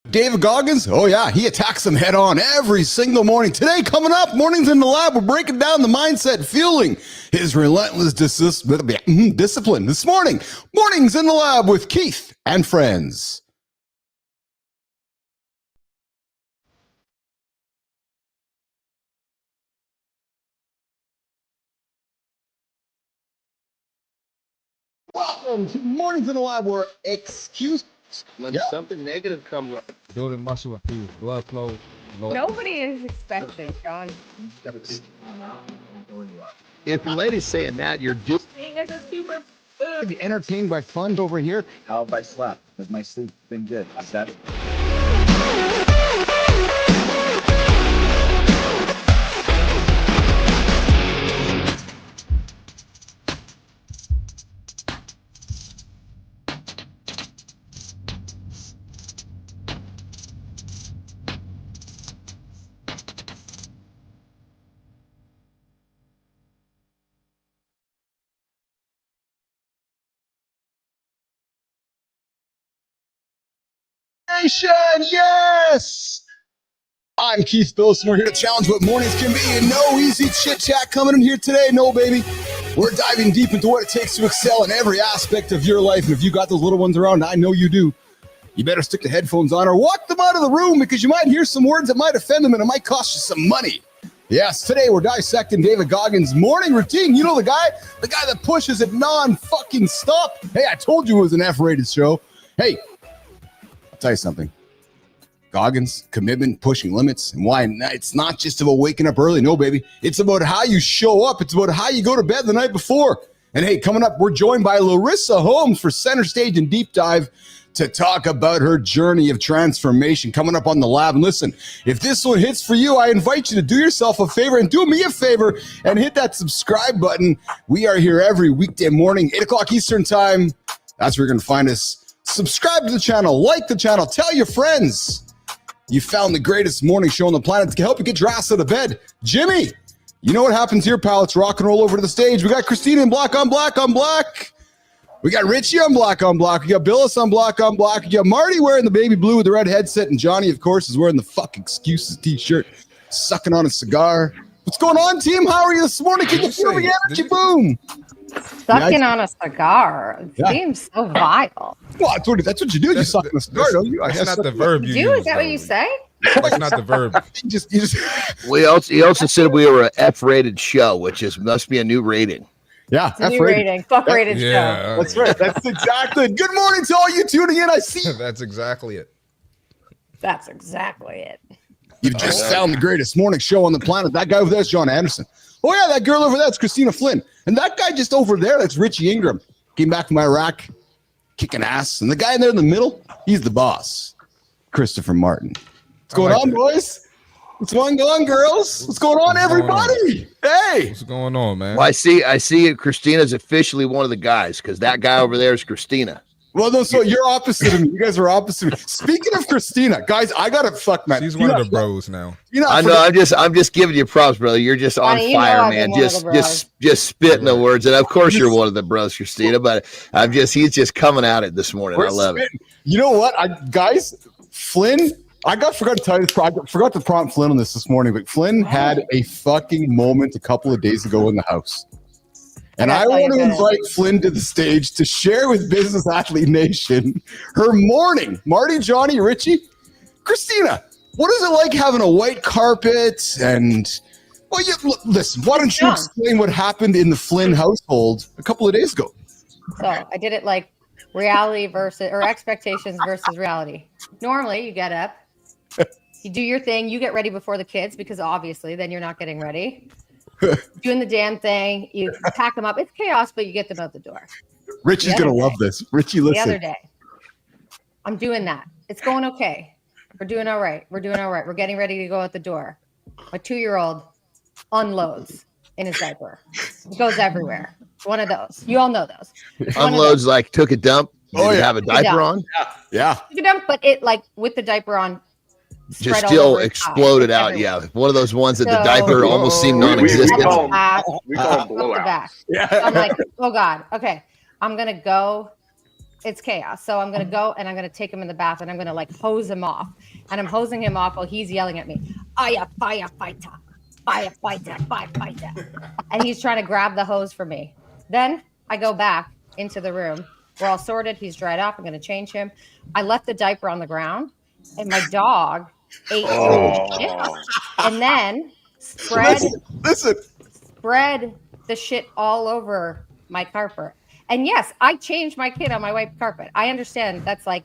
David Goggins, oh yeah, he attacks them head on every single morning. Today, coming up, Mornings in the Lab, we're breaking down the mindset, fueling his relentless discipline. This morning, Mornings in the Lab with Keith and friends. Welcome to Mornings in the Lab, where when something negative comes up, building muscle and feel blood flow. Nobody is expecting, John. if the lady's saying that, you're just Being as a super Be entertained by fun over here. How have I slept? Has my sleep been good? Is that Nation, yes! I'm Keith Bilous, and we're here to challenge what mornings can be, and no easy chit-chat coming in here today, no baby. We're diving deep into what it takes to excel in every aspect of your life, and if you got those little ones around, I know you do, you better stick the headphones on or walk them out of the room, because you might hear some words that might offend them, and it might cost you some money. Yes, today we're dissecting David Goggins' morning routine. You know the guy that pushes it non-fucking stop. Hey, I told you it was an F-rated show. Hey, I'll tell you something. Goggins, commitment, pushing limits, and why it's not just about waking up early. No, baby. It's about how you show up. It's about how you go to bed the night before. And hey, coming up, we're joined by Larissa Holmes for Center Stage and Deep Dive to talk about her journey of transformation coming up on the lab. And listen, if this one hits for you, I invite you to do yourself a favor and do me a favor and hit that subscribe button. We are here every weekday morning, 8 o'clock Eastern time. That's where you're going to find us. Subscribe to the channel, like the channel, tell your friends. You found the greatest morning show on the planet to help you get your ass out of bed. Jimmy, you know what happens here, pal. Let's rock and roll over to the stage. We got Christina in black on black on black. We got Richie on black on black. We got Bilous on black on black. We got Marty wearing the baby blue with the red headset. And Johnny, of course, is wearing the fuck excuses t-shirt, sucking on a cigar. What's going on, team? How are you this morning? Can you feel the energy? Boom. sucking on a cigar. It seems so vile. Well, that's what you do. You suck on a cigar, don't you? That's not the verb you use. Is that what you say? That's not the verb. You just he also said we were an F-rated show, which must be a new rating. yeah, It's a new rating. Fuck rated show. That's right. That's exactly it. Good morning to all you tuning in. I see That's exactly it. That's exactly it. you've just found the greatest morning show on the planet. That guy over there is John Anderson. Oh yeah, that girl over there is Christina Flynn. And that guy just over there, that's Richie Ingram. Came back from Iraq, kicking ass. And the guy in there in the middle, he's the boss, Christopher Martin. What's going on, boys? What's going on, girls? What's going on, everybody? Hey, What's going on, man? Well, I see it. Christina's officially one of the guys because that guy over there is Christina. well, no, so you're opposite of me. You guys are opposite of me. Speaking of Christina, guys, I gotta fuck, man. She's one of the bros now. I know. I'm just giving you props, brother. You're just on Johnny, you know fire, I've man. been one of the bros. Just spitting the words, and of course you're one of the bros, Christina. But he's just coming at it this morning. I love it. You know what, guys? Flynn, forgot to tell you this. I forgot to prompt Flynn on this morning, but Flynn had a fucking moment a couple of days ago in the house. And I want to invite Flynn to the stage to share with Business Athlete Nation her morning. Marty, Johnny, Richie, Christina, what is it like having a white carpet? And, well, listen, why don't you explain what happened in the Flynn household a couple of days ago? So I did it like reality versus or expectations versus reality. Normally you get up, you do your thing, you get ready before the kids because obviously then you're not getting ready. Doing the damn thing, you pack them up. It's chaos, but you get them out the door. Richie's going to love this. Richie, listen. The other day, I'm doing that. It's going okay. We're doing all right. We're getting ready to go out the door. My 2-year-old unloads in his diaper. It goes everywhere. One of those. You all know those. Unloads like took a dump. Did he have a diaper on? Yeah. Took a dump, but it like with the diaper on. Just still exploded out. Everywhere. Yeah, one of those ones that the diaper almost seemed non-existent. we call them blowouts. Yeah. I'm like, oh God. Okay, I'm gonna go it's chaos. So I'm going to go and I'm going to take him in the bath and I'm going to like hose him off. And I'm hosing him off while he's yelling at me, firefighter, firefighter. And he's trying to grab the hose for me. Then I go back into the room. We're all sorted. He's dried off. I'm going to change him. I left the diaper on the ground and my dog ate the shit and then spread the shit all over my carpet. And yes, I changed my kid on my white carpet. I understand that's like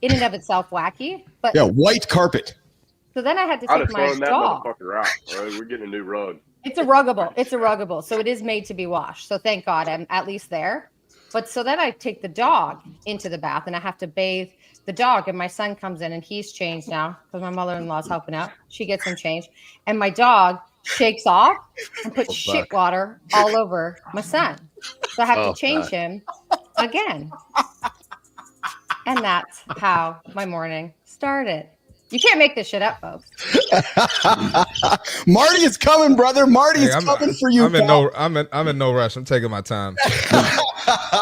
in and of itself wacky, but yeah, white carpet. So then I had to take my dog. Motherfucker out. Right? We're getting a new rug. It's a ruggable. So it is made to be washed. So thank God I'm at least there. But so then I take the dog into the bath and I have to bathe the dog. And my son comes in and he's changed now because my mother-in-law's helping out. She gets him changed. And my dog shakes off and puts shit water all over my son. So I have to change him again. And that's how my morning started. You can't make this shit up, folks. Marty is coming, brother. Marty is coming for you. I'm in no rush. I'm taking my time.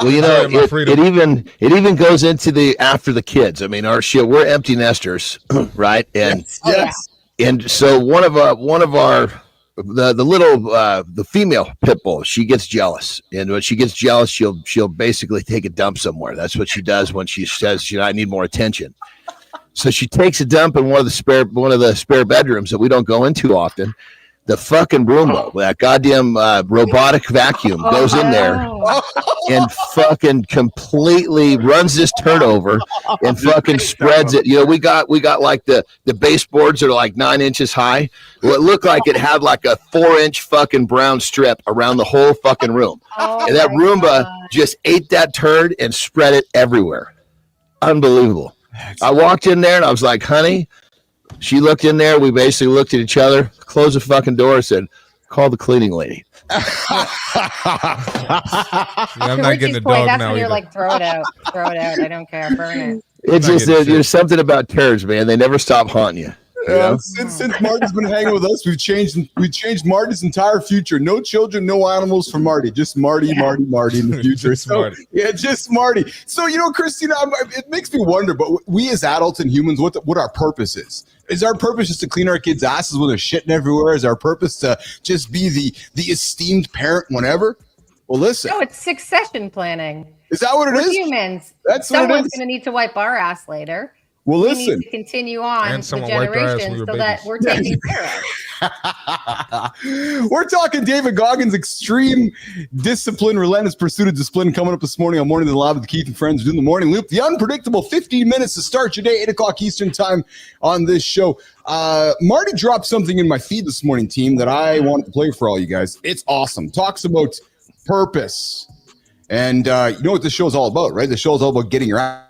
Well, you know, it even goes into the after the kids. I mean, we're empty nesters, right? And yes. And so one of our the female pit bull, she gets jealous, and when she gets jealous, she'll basically take a dump somewhere. That's what she does when she says, I need more attention. So she takes a dump in one of the spare bedrooms that we don't go into often. The fucking Roomba, that goddamn robotic vacuum goes in there and fucking completely runs this turd over and fucking spreads it. You know, we got like the baseboards that are like 9 inches high. Well, it looked like it had like a 4-inch fucking brown strip around the whole fucking room. And that Roomba just ate that turd and spread it everywhere. Unbelievable. I walked in there and I was like, honey. She looked in there. We basically looked at each other, closed the fucking door, and said, call the cleaning lady. I'm not getting a dog that's now. When you're like, throw it out. I don't care. Burn it. It's just there's something about turds, man. They never stop haunting you. Since Marty's been hanging with us, we've changed Marty's entire future. No children, no animals for Marty. Just Marty in the future. Just Marty. Yeah, just Marty. So, you know, Christina, it makes me wonder, but we as adults and humans, what our purpose is. Is our purpose just to clean our kids' asses when they're shitting everywhere? Is our purpose to just be the esteemed parent whenever? Well, listen. No, it's succession planning. Is that what it is? Humans. That's what it is. Someone's going to need to wipe our ass later. Well, we listen. need to continue on the generations so that we're taking care of. We're talking David Goggins' extreme discipline, relentless pursuit of discipline coming up this morning on Morning in the Lab with Keith and Friends doing the Morning Loop. The unpredictable 15 minutes to start your day, 8 o'clock Eastern time on this show. Marty dropped something in my feed this morning, team, that I wanted to play for all you guys. It's awesome. Talks about purpose. And you know what this show is all about, right? The show is all about getting your ass.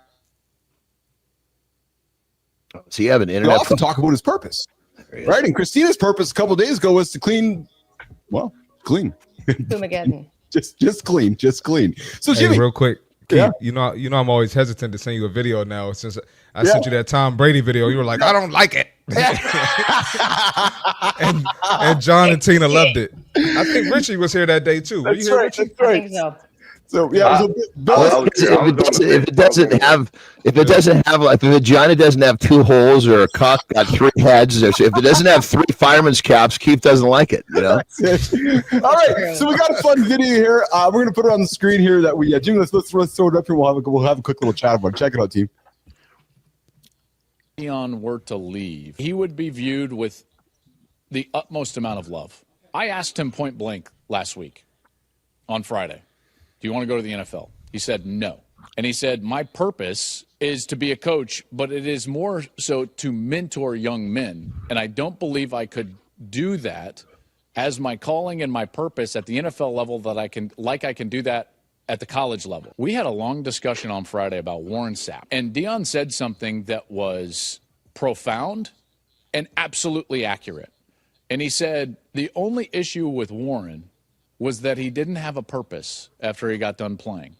So you have an internet. We often talk about his purpose, right? And Christina's purpose a couple of days ago was to clean. Boom-again. just clean. So hey, Jimmy, real quick, Keith, yeah. you know, I'm always hesitant to send you a video now. Since I sent you that Tom Brady video, you were like, I don't like it. and John and Tina loved it. I think Richie was here that day too. Were you here, Richie? That's right. I think so. So yeah, if a vagina doesn't have 2 holes or a cock got 3 heads, or if it doesn't have 3 fireman's caps, Keith doesn't like it. You know. All right, so we got a fun video here. We're gonna put it on the screen here. That we Jimmy, let's throw it up here. We'll have a quick little chat about it. Check it out, team. Deion were to leave, he would be viewed with the utmost amount of love. I asked him point blank last week on Friday, do you want to go to the NFL? He said no. And he said, my purpose is to be a coach, but it is more so to mentor young men. And I don't believe I could do that as my calling and my purpose at the NFL level that I can do that at the college level. We had a long discussion on Friday about Warren Sapp. And Deion said something that was profound and absolutely accurate. And he said, the only issue with Warren was that he didn't have a purpose after he got done playing.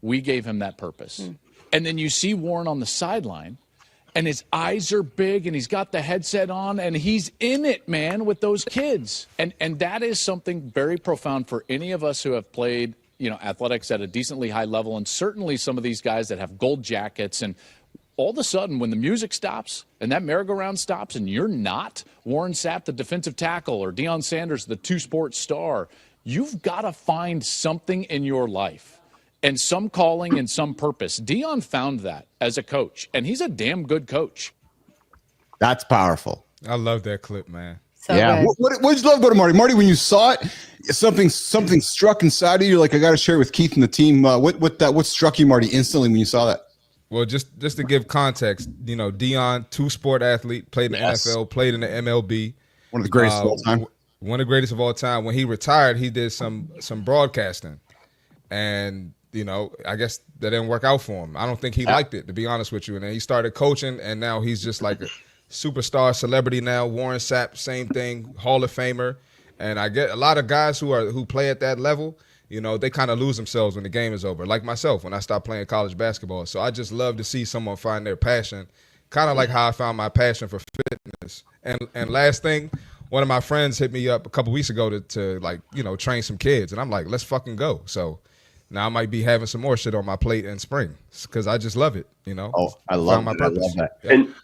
We gave him that purpose. And then you see Warren on the sideline, and his eyes are big, and he's got the headset on, and he's in it, man, with those kids. And that is something very profound for any of us who have played athletics at a decently high level, and certainly some of these guys that have gold jackets, and all of a sudden when the music stops and that merry-go-round stops and you're not Warren Sapp, the defensive tackle, or Deion Sanders, the two-sport star, you've got to find something in your life and some calling and some purpose. Deion found that as a coach, and he's a damn good coach. That's powerful. I love that clip, man. So Yeah. good. What did you love about it, Marty? Marty, when you saw it, something struck inside of you. You're like, I got to share it with Keith and the team. What struck you, Marty, instantly when you saw that? Well, just to give context, Deion, two-sport athlete, played in the NFL, played in the MLB. One of the greatest of all time. One of the greatest of all time. When he retired, he did some broadcasting, and I guess that didn't work out for him. I don't think he liked it, to be honest with you. And then he started coaching, and now he's just like a superstar celebrity now. Warren Sapp, same thing, Hall of Famer. And I get a lot of guys who play at that level. They kind of lose themselves when the game is over. Like myself, when I stopped playing college basketball. So I just love to see someone find their passion, kind of like how I found my passion for fitness. And last thing, one of my friends hit me up a couple weeks ago to train some kids, and I'm like, let's fucking go. So now I might be having some more shit on my plate in spring because I just love it. Oh, I love that. And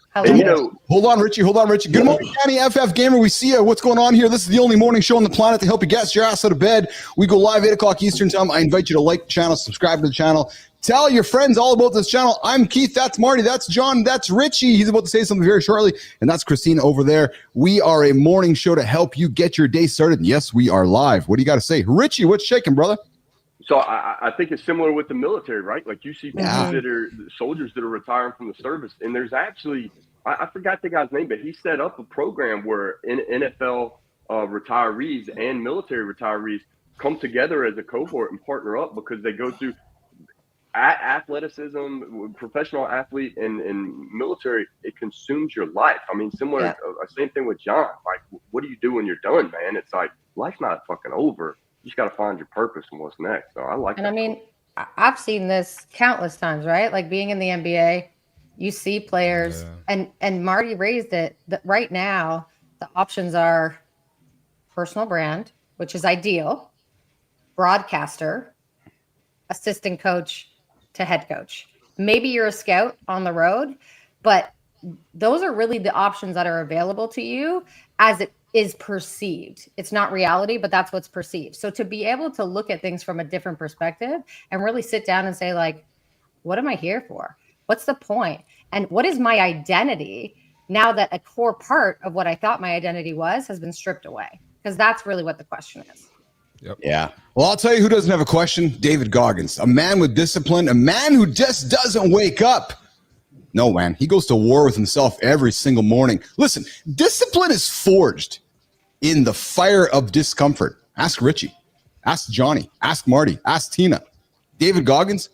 Hold on, Richie. Good morning, County FF Gamer. We see you. What's going on here? This is the only morning show on the planet to help you get your ass out of bed. We go live 8 o'clock Eastern time. I invite you to like the channel, subscribe to the channel. Tell your friends all about this channel. I'm Keith. That's Marty. That's John. That's Richie. He's about to say something very shortly. And that's Christina over there. We are a morning show to help you get your day started. And yes, we are live. What do you got to say? Richie, what's shaking, brother? So I think it's similar with the military, right? Like you see people that are soldiers that are retiring from the service, and there's actually I forgot the guy's name, but he set up a program where NFL retirees and military retirees come together as a cohort and partner up because they go through athleticism, professional athlete, and military. It consumes your life. I mean, similar, same thing with John. Like, what do you do when you're done, man? It's like life's not fucking over. You just got to find your purpose and what's next. So I like that. And I mean, I've seen this countless times, right? Like being in the NBA, you see players, and Marty raised it, that right now the options are personal brand, which is ideal, broadcaster, assistant coach to head coach. Maybe you're a scout on the road, but those are really the options that are available to you as it is perceived. It's not reality, but that's what's perceived. So to be able to look at things from a different perspective and really sit down and say, like, what am I here for? What's the point? And what is my identity now that a core part of what I thought my identity was has been stripped away? Because that's really what the question is. Yep. Yeah. Well, I'll tell you who doesn't have a question. David Goggins, a man with discipline, a man who just doesn't wake up. No, man. He goes to war with himself every single morning. Listen, discipline is forged in the fire of discomfort. Ask Richie. Ask Johnny. Ask Marty. Ask Tina. David Goggins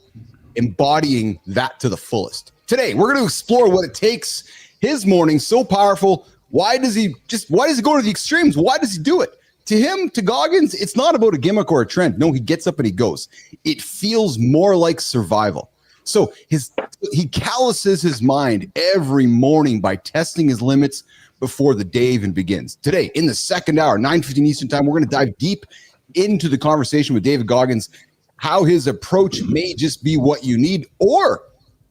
embodying that to the fullest. Today, we're going to explore what it takes. His morning so powerful. Why does he go to the extremes? Why does he do it? To him, to Goggins, it's not about a gimmick or a trend. No, he gets up and he goes. It feels more like survival. So he calluses his mind every morning by testing his limits before the day even begins. Today, in the second hour, 9:15 Eastern time, we're going to dive deep into the conversation with David Goggins, how his approach may just be what you need, or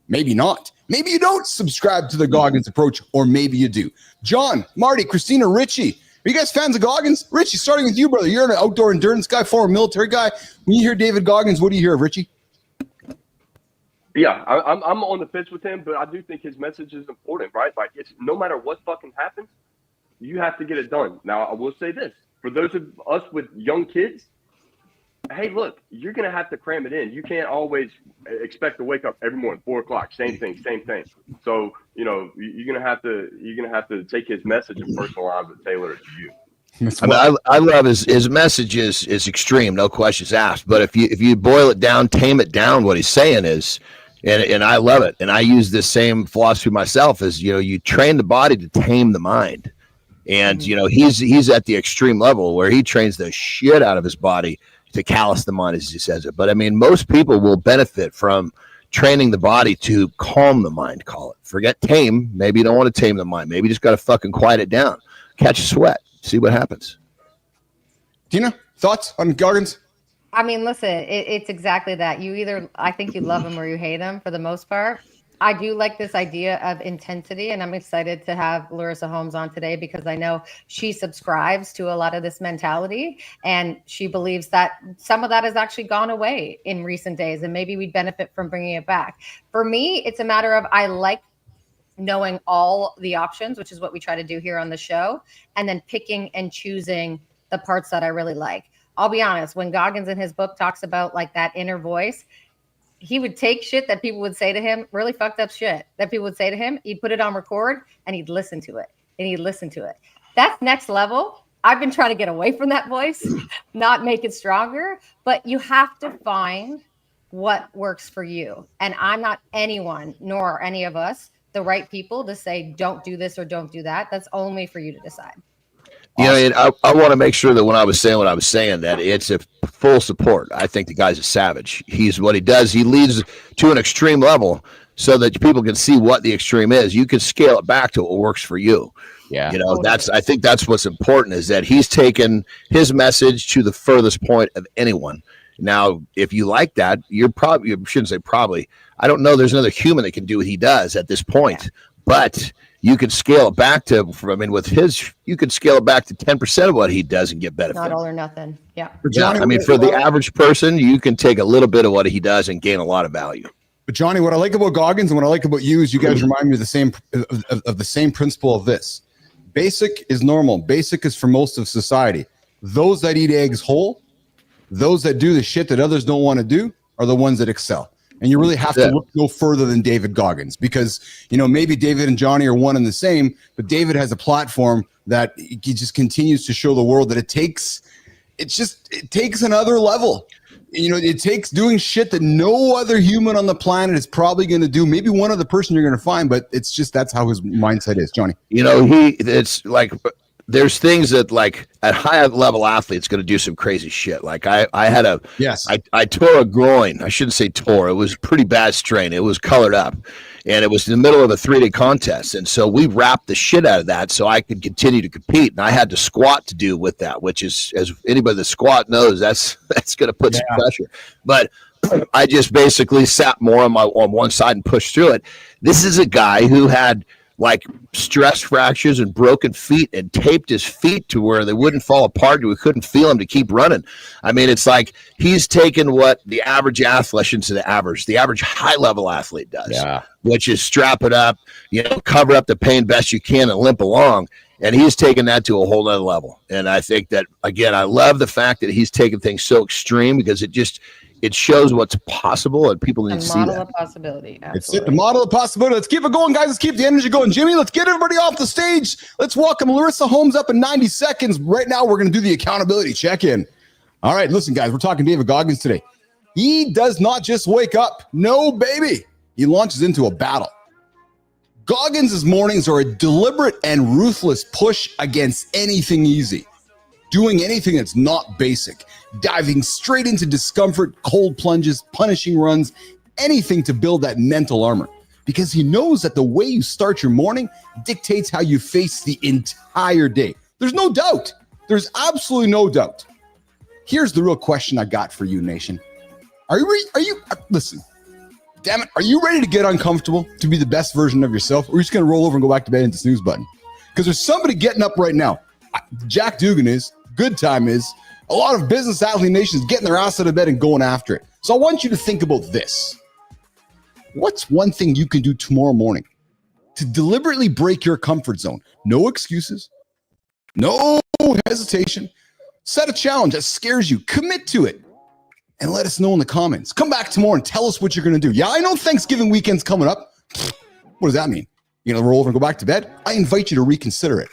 maybe not. Maybe you don't subscribe to the Goggins approach, or maybe you do. John, Marty, Christina, Richie, are you guys fans of Goggins? Richie, starting with you, brother. You're an outdoor endurance guy, former military guy. When you hear David Goggins, what do you hear of Richie? Yeah, I'm on the fence with him, but I do think his message is important, right? Like, it's no matter what fucking happens, you have to get it done. Now, I will say this. For those of us with young kids, hey, look, you're going to have to cram it in. You can't always expect to wake up every morning, 4 o'clock, same thing. So, you're going to have to take his message and personalize it, tailor it to you. I love his message is extreme, no questions asked. But if you boil it down, tame it down, what he's saying is, and I love it. And I use this same philosophy myself is, you train the body to tame the mind. And, he's at the extreme level where he trains the shit out of his body to callous the mind, as he says it. But I mean, most people will benefit from training the body to calm the mind, call it. Forget tame. Maybe you don't want to tame the mind. Maybe you just got to fucking quiet it down. Catch a sweat. See what happens. Tina, thoughts on Goggins? I mean, listen, it's exactly that. I think you love him or you hate him for the most part. I do like this idea of intensity, and I'm excited to have Larissa Holmes on today because I know she subscribes to a lot of this mentality, and she believes that some of that has actually gone away in recent days, and maybe we'd benefit from bringing it back. For me, it's a matter of I like knowing all the options, which is what we try to do here on the show, and then picking and choosing the parts that I really like. I'll be honest, when Goggins in his book talks about like that inner voice, he would take shit that people would say to him, really fucked up shit that people would say to him. He'd put it on record and he'd listen to it and he'd listen to it. That's next level. I've been trying to get away from that voice, not make it stronger, but you have to find what works for you. And I'm not anyone, nor are any of us the right people to say, don't do this or don't do that. That's only for you to decide. You know, and I want to make sure that when I was saying what I was saying, that it's a full support. I think the guy's a savage. He's what he does. He leads to an extreme level so that people can see what the extreme is. You can scale it back to what works for you. Yeah. You know, I think that's what's important is that he's taken his message to the furthest point of anyone. Now, if you like that, you shouldn't say probably. I don't know. There's another human that can do what he does at this point, but you could scale it back to, you could scale it back to 10% of what he does and get benefit. Not all or nothing. Yeah. Johnny, I mean, for the average person, you can take a little bit of what he does and gain a lot of value. But Johnny, what I like about Goggins and what I like about you is you guys remind me of the same principle of this. Basic is normal. Basic is for most of society. Those that eat eggs whole, those that do the shit that others don't want to do are the ones that excel. And you really have to look no further than David Goggins because, you know, maybe David and Johnny are one and the same, but David has a platform that he just continues to show the world that it takes another level. You know, it takes doing shit that no other human on the planet is probably going to do. Maybe one other person you're going to find, but it's just, that's how his mindset is, Johnny. You know, it's like, there's things that like at high level athletes going to do some crazy shit. Like I tore a groin. I shouldn't say tore. It was a pretty bad strain. It was colored up and it was in the middle of a 3-day contest. And so we wrapped the shit out of that so I could continue to compete. And I had to squat to do with that, which is, as anybody that squat knows, that's going to put some pressure. But I just basically sat more on one side and pushed through it. This is a guy who had like stress fractures and broken feet and taped his feet to where they wouldn't fall apart. We couldn't feel him to keep running. I mean, it's like he's taken what the average athlete, the average high level athlete does, which is strap it up, you know, cover up the pain best you can and limp along. And he's taken that to a whole other level. And I think that, again, I love the fact that he's taken things so extreme because it shows what's possible, and people need to see that. Model of possibility. It's the model of possibility. Let's keep it going, guys. Let's keep the energy going. Jimmy, let's get everybody off the stage. Let's welcome Larissa Holmes up in 90 seconds. Right now, we're going to do the accountability check-in. All right, listen, guys, we're talking David Goggins today. He does not just wake up. No, baby. He launches into a battle. Goggins' mornings are a deliberate and ruthless push against anything easy. Doing anything that's not basic, diving straight into discomfort, cold plunges, punishing runs, anything to build that mental armor. Because he knows that the way you start your morning dictates how you face the entire day. There's no doubt. There's absolutely no doubt. Here's the real question I got for you, nation. Listen, damn it, are you ready to get uncomfortable to be the best version of yourself? Or are you just going to roll over and go back to bed and the snooze button? Because there's somebody getting up right now. Jack Dugan is. Good time is. A lot of business athlete nations getting their ass out of bed and going after it. So I want you to think about this. What's one thing you can do tomorrow morning to deliberately break your comfort zone? No excuses. No hesitation. Set a challenge that scares you. Commit to it. And let us know in the comments. Come back tomorrow and tell us what you're going to do. Yeah, I know Thanksgiving weekend's coming up. What does that mean? You're going to roll over and go back to bed? I invite you to reconsider it.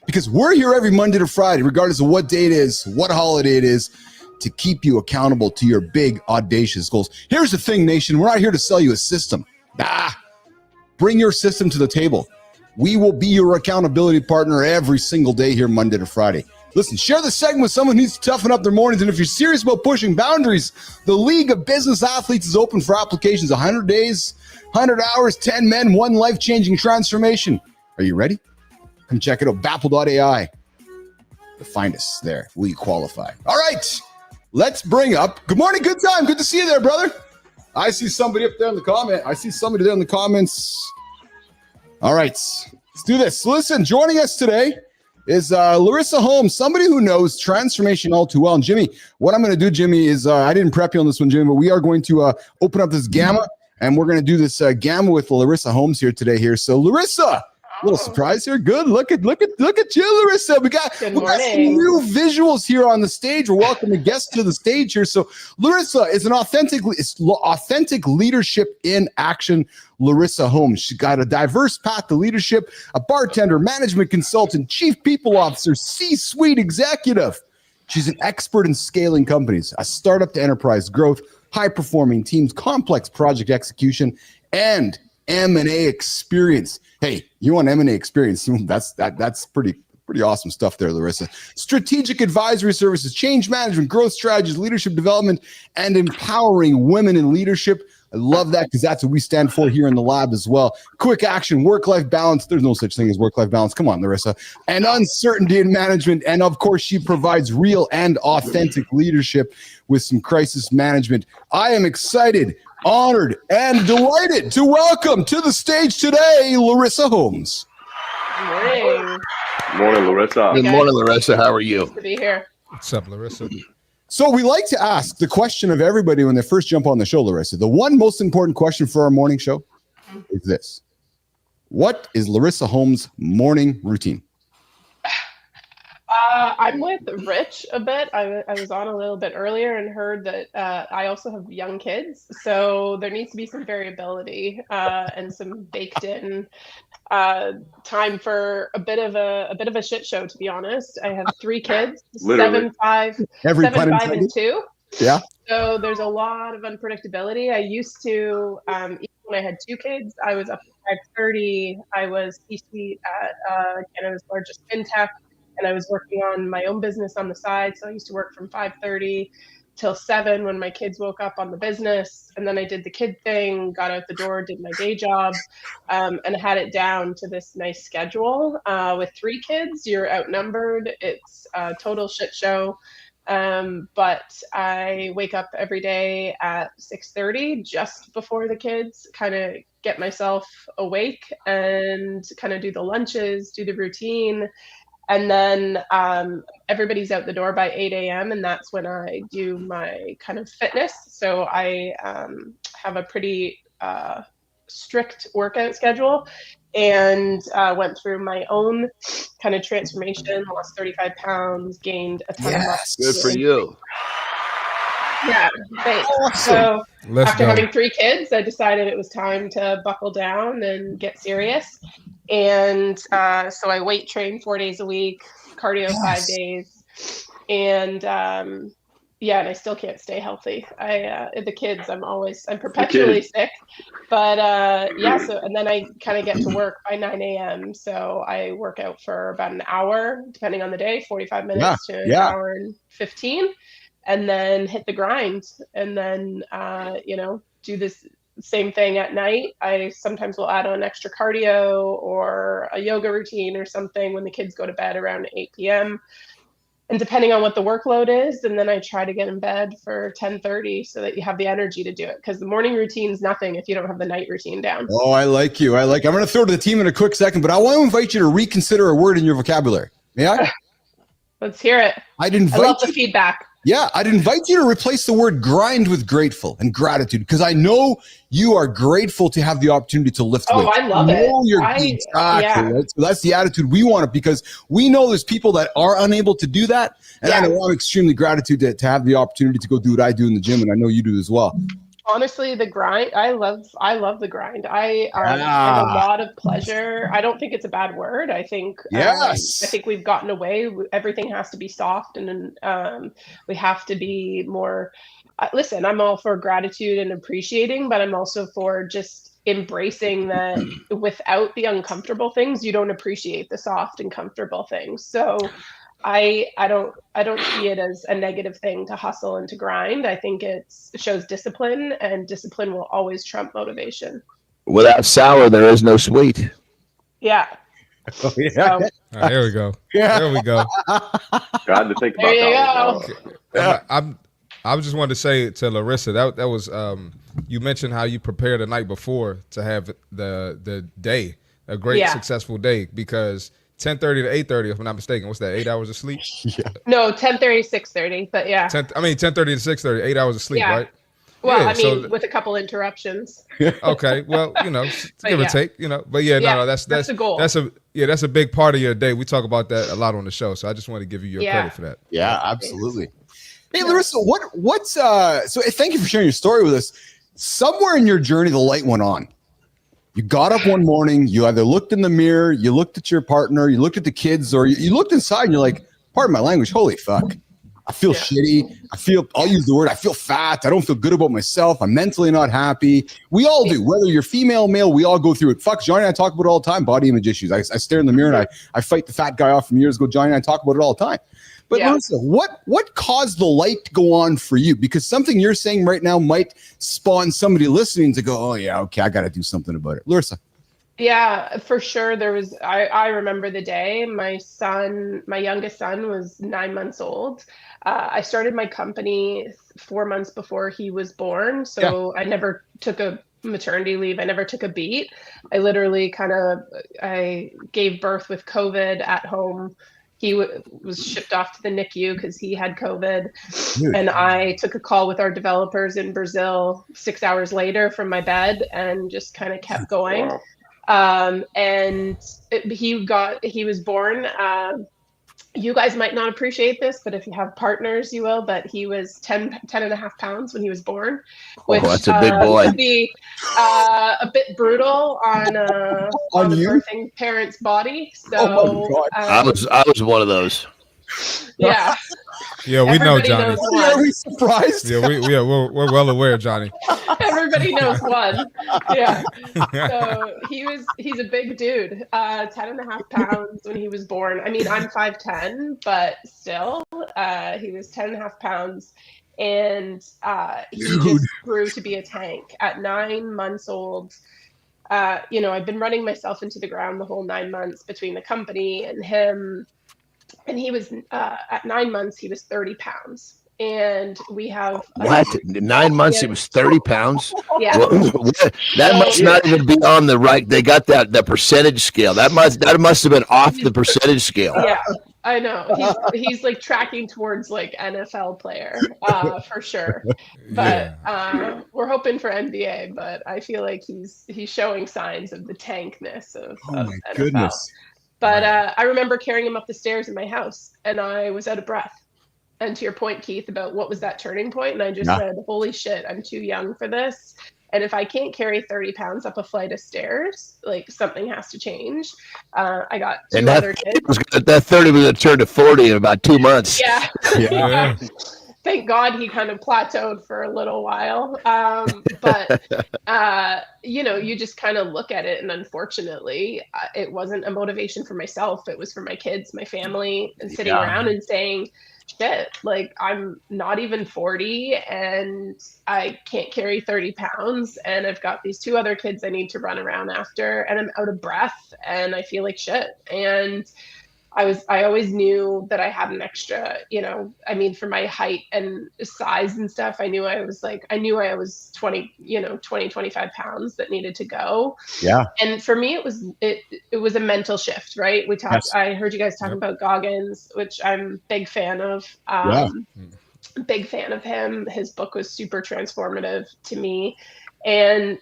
Because we're here every Monday to Friday, regardless of what day it is, what holiday it is, to keep you accountable to your big, audacious goals. Here's the thing, nation. We're not here to sell you a system. Bring your system to the table. We will be your accountability partner every single day here, Monday to Friday. Listen, share the segment with someone who needs to toughen up their mornings. And if you're serious about pushing boundaries, the League of Business Athletes is open for applications. 100 days, 100 hours, 10 men, one life-changing transformation. Are you ready? Come check it out, BAPL.ai. Find us there. Will you qualify? All right. let's bring up. Good morning, good time. Good to see you there, brother. I see somebody up there in the comment. I see somebody there in the comments. All right, let's do this. Listen, joining us today is Larissa Holmes, somebody who knows transformation all too well. And Jimmy, what I'm going to do, Jimmy, is I didn't prep you on this one, Jimmy, but we are going to open up this gamma, and we're going to do this gamma with Larissa Holmes here today. So, Larissa. A little surprise here. Good. Look at you, Larissa. We got some new visuals here on the stage. We're welcoming guests to the stage here. So Larissa is an authentic leadership in action. Larissa Holmes. She's got a diverse path to leadership, a bartender, management consultant, chief people officer, C-suite executive. She's an expert in scaling companies, a startup to enterprise growth, high-performing teams, complex project execution, and M&A experience. Hey, you want M&A experience? That's pretty awesome stuff there, Larissa. Strategic advisory services, change management, growth strategies, leadership development, and empowering women in leadership. I love that because that's what we stand for here in the lab as well. Quick action, work-life balance. There's no such thing as work-life balance. Come on, Larissa. And uncertainty in management. And of course, she provides real and authentic leadership with some crisis management. I am excited, honored, and delighted to welcome to the stage today, Larissa Holmes. Morning. Morning, Larissa. Good morning, Larissa. How are you? Good to be here. What's up, Larissa? So we like to ask the question of everybody when they first jump on the show, Larissa. The one most important question for our morning show is this. What is Larissa Holmes' morning routine? I'm with Rich a bit. I was on a little bit earlier and heard that I also have young kids, so there needs to be some variability and some baked in time for a bit of a shit show. To be honest, I have 3 kids, Literally. 7, 5, and 2. Yeah. So there's a lot of unpredictability. I used to, even when I had 2 kids, I was up at 5:30. I was C-suite at Canada's largest fintech. And I was working on my own business on the side. So I used to work from 5:30 till 7 when my kids woke up on the business. And then I did the kid thing, got out the door, did my day job, and had it down to this nice schedule. With 3 kids, you're outnumbered. It's a total shit show. But I wake up every day at 6:30, just before the kids, kind of get myself awake and kind of do the lunches, do the routine. And then everybody's out the door by 8 a.m. and that's when I do my kind of fitness. So I have a pretty strict workout schedule and went through my own kind of transformation, lost 35 pounds, gained a ton of muscle. Good for you. Yeah, thanks. Awesome. So after having 3 kids, I decided it was time to buckle down and get serious. And so I weight train 4 days a week, cardio 5 days. And and I still can't stay healthy. The kids, I'm perpetually sick. But so, and then I kind of get to work by 9 a.m. So I work out for about an hour, depending on the day, 45 minutes to an hour and 15. And then hit the grind, and then do this same thing at night. I sometimes will add on extra cardio or a yoga routine or something when the kids go to bed around 8 p.m. And depending on what the workload is, and then I try to get in bed for 10:30 so that you have the energy to do it. Because the morning routine is nothing if you don't have the night routine down. Oh, I like you. I'm going to throw to the team in a quick second, but I want to invite you to reconsider a word in your vocabulary. May I? Let's hear it. I love the feedback. Yeah, I'd invite you to replace the word grind with grateful and gratitude, because I know you are grateful to have the opportunity to lift weights. I love it. Exactly, right? So that's the attitude we want, because we know there's people that are unable to do that. And I know I'm extremely gratitude to have the opportunity to go do what I do in the gym, and I know you do as well. Honestly, the grind, I love the grind. I have a lot of pleasure. I don't think it's a bad word. I think I think we've gotten away. Everything has to be soft, and we have to be more. Listen, I'm all for gratitude and appreciating, but I'm also for just embracing that without the uncomfortable things, you don't appreciate the soft and comfortable things. So I don't see it as a negative thing to hustle and to grind. I think it shows discipline, and discipline will always trump motivation. Without sour, there is no sweet. Yeah. Oh, yeah. So, Right, here we go. There we go. I had to think about there you that. go. I'm I just wanted to say to Larissa that was you mentioned how you prepared the night before to have the day, a great successful day, because 10:30 to 8:30, if I'm not mistaken, what's that? 8 hours of sleep? Yeah. No, 10:30, 6:30, but yeah. 10:30 to 6:30, 8 hours of sleep, right? Well, Yeah, I mean, with a couple interruptions. Okay, well, give or take, but no, that's the goal. That's a big part of your day. We talk about that a lot on the show, so I just want to give you your credit for that. Yeah, absolutely. Hey, Larissa, what's so thank you for sharing your story with us. Somewhere in your journey, the light went on. You got up one morning, you either looked in the mirror, you looked at your partner, you looked at the kids, or you looked inside and you're like, pardon my language, holy fuck. I feel shitty. I'll use the word, I feel fat. I don't feel good about myself. I'm mentally not happy. We all do. Whether you're female, male, we all go through it. Fuck, Johnny and I talk about it all the time, body image issues. I stare in the mirror and I fight the fat guy off from years ago. Johnny and I talk about it all the time. But Larissa, what caused the light to go on for you? Because something you're saying right now might spawn somebody listening to go, oh yeah, okay, I got to do something about it. Larissa. Yeah, for sure. I remember the day my youngest son was 9 months old. I started my company 4 months before he was born. So I never took a maternity leave. I never took a beat. I literally I gave birth with COVID at home. He was shipped off to the NICU because he had COVID. And I took a call with our developers in Brazil 6 hours later from my bed and just kind of kept going. Wow. He was born. You guys might not appreciate this, but if you have partners, you will. But he was 10 and a half pounds when he was born, which that's a big boy. Could be a bit brutal on a birthing parent's body. So I was one of those. Yeah. Yeah, we know, Johnny. Are we surprised? Yeah, we're well aware, Johnny. Everybody knows one. Yeah. So he's a big dude. 10 and a half pounds when he was born. I mean, I'm 5'10", but still, he was 10 and a half pounds. And he just grew to be a tank. At 9 months old, I've been running myself into the ground the whole 9 months between the company and him. And he was at 9 months, he was 30 pounds. And we have 9 months, he was 30 pounds. Yeah. That must not even be on the right. They got the percentage scale. That must have been off the percentage scale. Yeah, I know. He's like tracking towards like NFL player for sure. But we're hoping for NBA. But I feel like he's showing signs of the tankness of my NFL. Goodness. But I remember carrying him up the stairs in my house, and I was out of breath. And to your point, Keith, about what was that turning point, and I just said, holy shit, I'm too young for this. And if I can't carry 30 pounds up a flight of stairs, like something has to change. I got two other kids. That 30 was going to turn to 40 in about 2 months. Yeah. Thank God he kind of plateaued for a little while. But you just kind of look at it. And unfortunately, it wasn't a motivation for myself. It was for my kids, my family, and sitting around and saying, shit, like I'm not even 40 and I can't carry 30 pounds. And I've got these 2 other kids I need to run around after, and I'm out of breath and I feel like shit. And I always knew that I had an extra, for my height and size and stuff, I knew I was 20, 25 pounds that needed to go. Yeah. And for me, it was a mental shift, right? I heard you guys talking about Goggins, which I'm a big fan of. Big fan of him. His book was super transformative to me. And,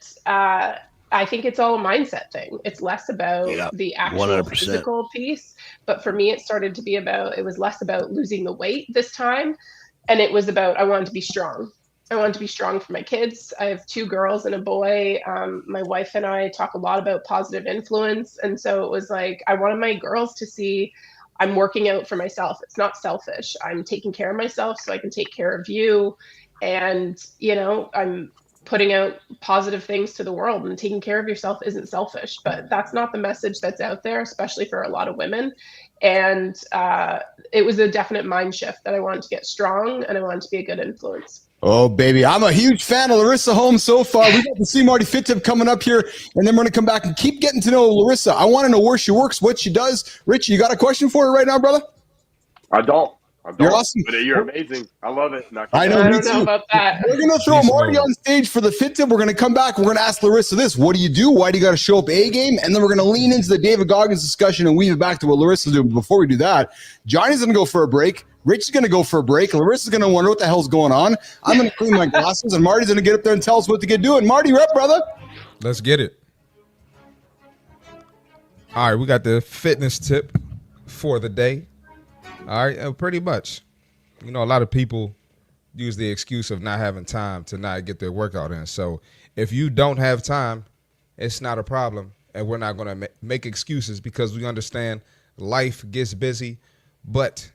I think it's all a mindset thing. It's less about the actual 100%. Physical piece. But for me, it was less about losing the weight this time. And it was about, I wanted to be strong. I wanted to be strong for my kids. I have 2 girls and a boy. My wife and I talk a lot about positive influence. And so it was like, I wanted my girls to see I'm working out for myself. It's not selfish. I'm taking care of myself so I can take care of you. And, I'm putting out positive things to the world, and taking care of yourself isn't selfish, but that's not the message that's out there, especially for a lot of women. And it was a definite mind shift that I wanted to get strong and I wanted to be a good influence. Oh, baby. I'm a huge fan of Larissa Holmes so far. We got to see Marty Fit Tip coming up here, and then we're going to come back and keep getting to know Larissa. I want to know where she works, what she does. Rich, you got a question for her right now, brother? I don't. I don't, You're awesome. but you're amazing. I love it. I know. I Me don't know too. about that. We're gonna throw Beast Marty mode. on stage for the fit tip. We're gonna come back. We're gonna ask Larissa this: what do you do? Why do you got to show up A game? And then we're gonna lean into the David Goggins discussion and weave it back to what Larissa's doing. Before we do that, Johnny's gonna go for a break. Rich is gonna go for a break. Larissa's gonna wonder what the hell's going on. I'm gonna clean my glasses, and Marty's gonna get up there and tell us what to get doing. Marty, you're up, brother. Let's get it. All right, we got the fitness tip for the day. All right, pretty much. You know, a lot of people use the excuse of not having time to not get their workout in. So if you don't have time, it's not a problem. And we're not going to make excuses because we understand life gets busy. But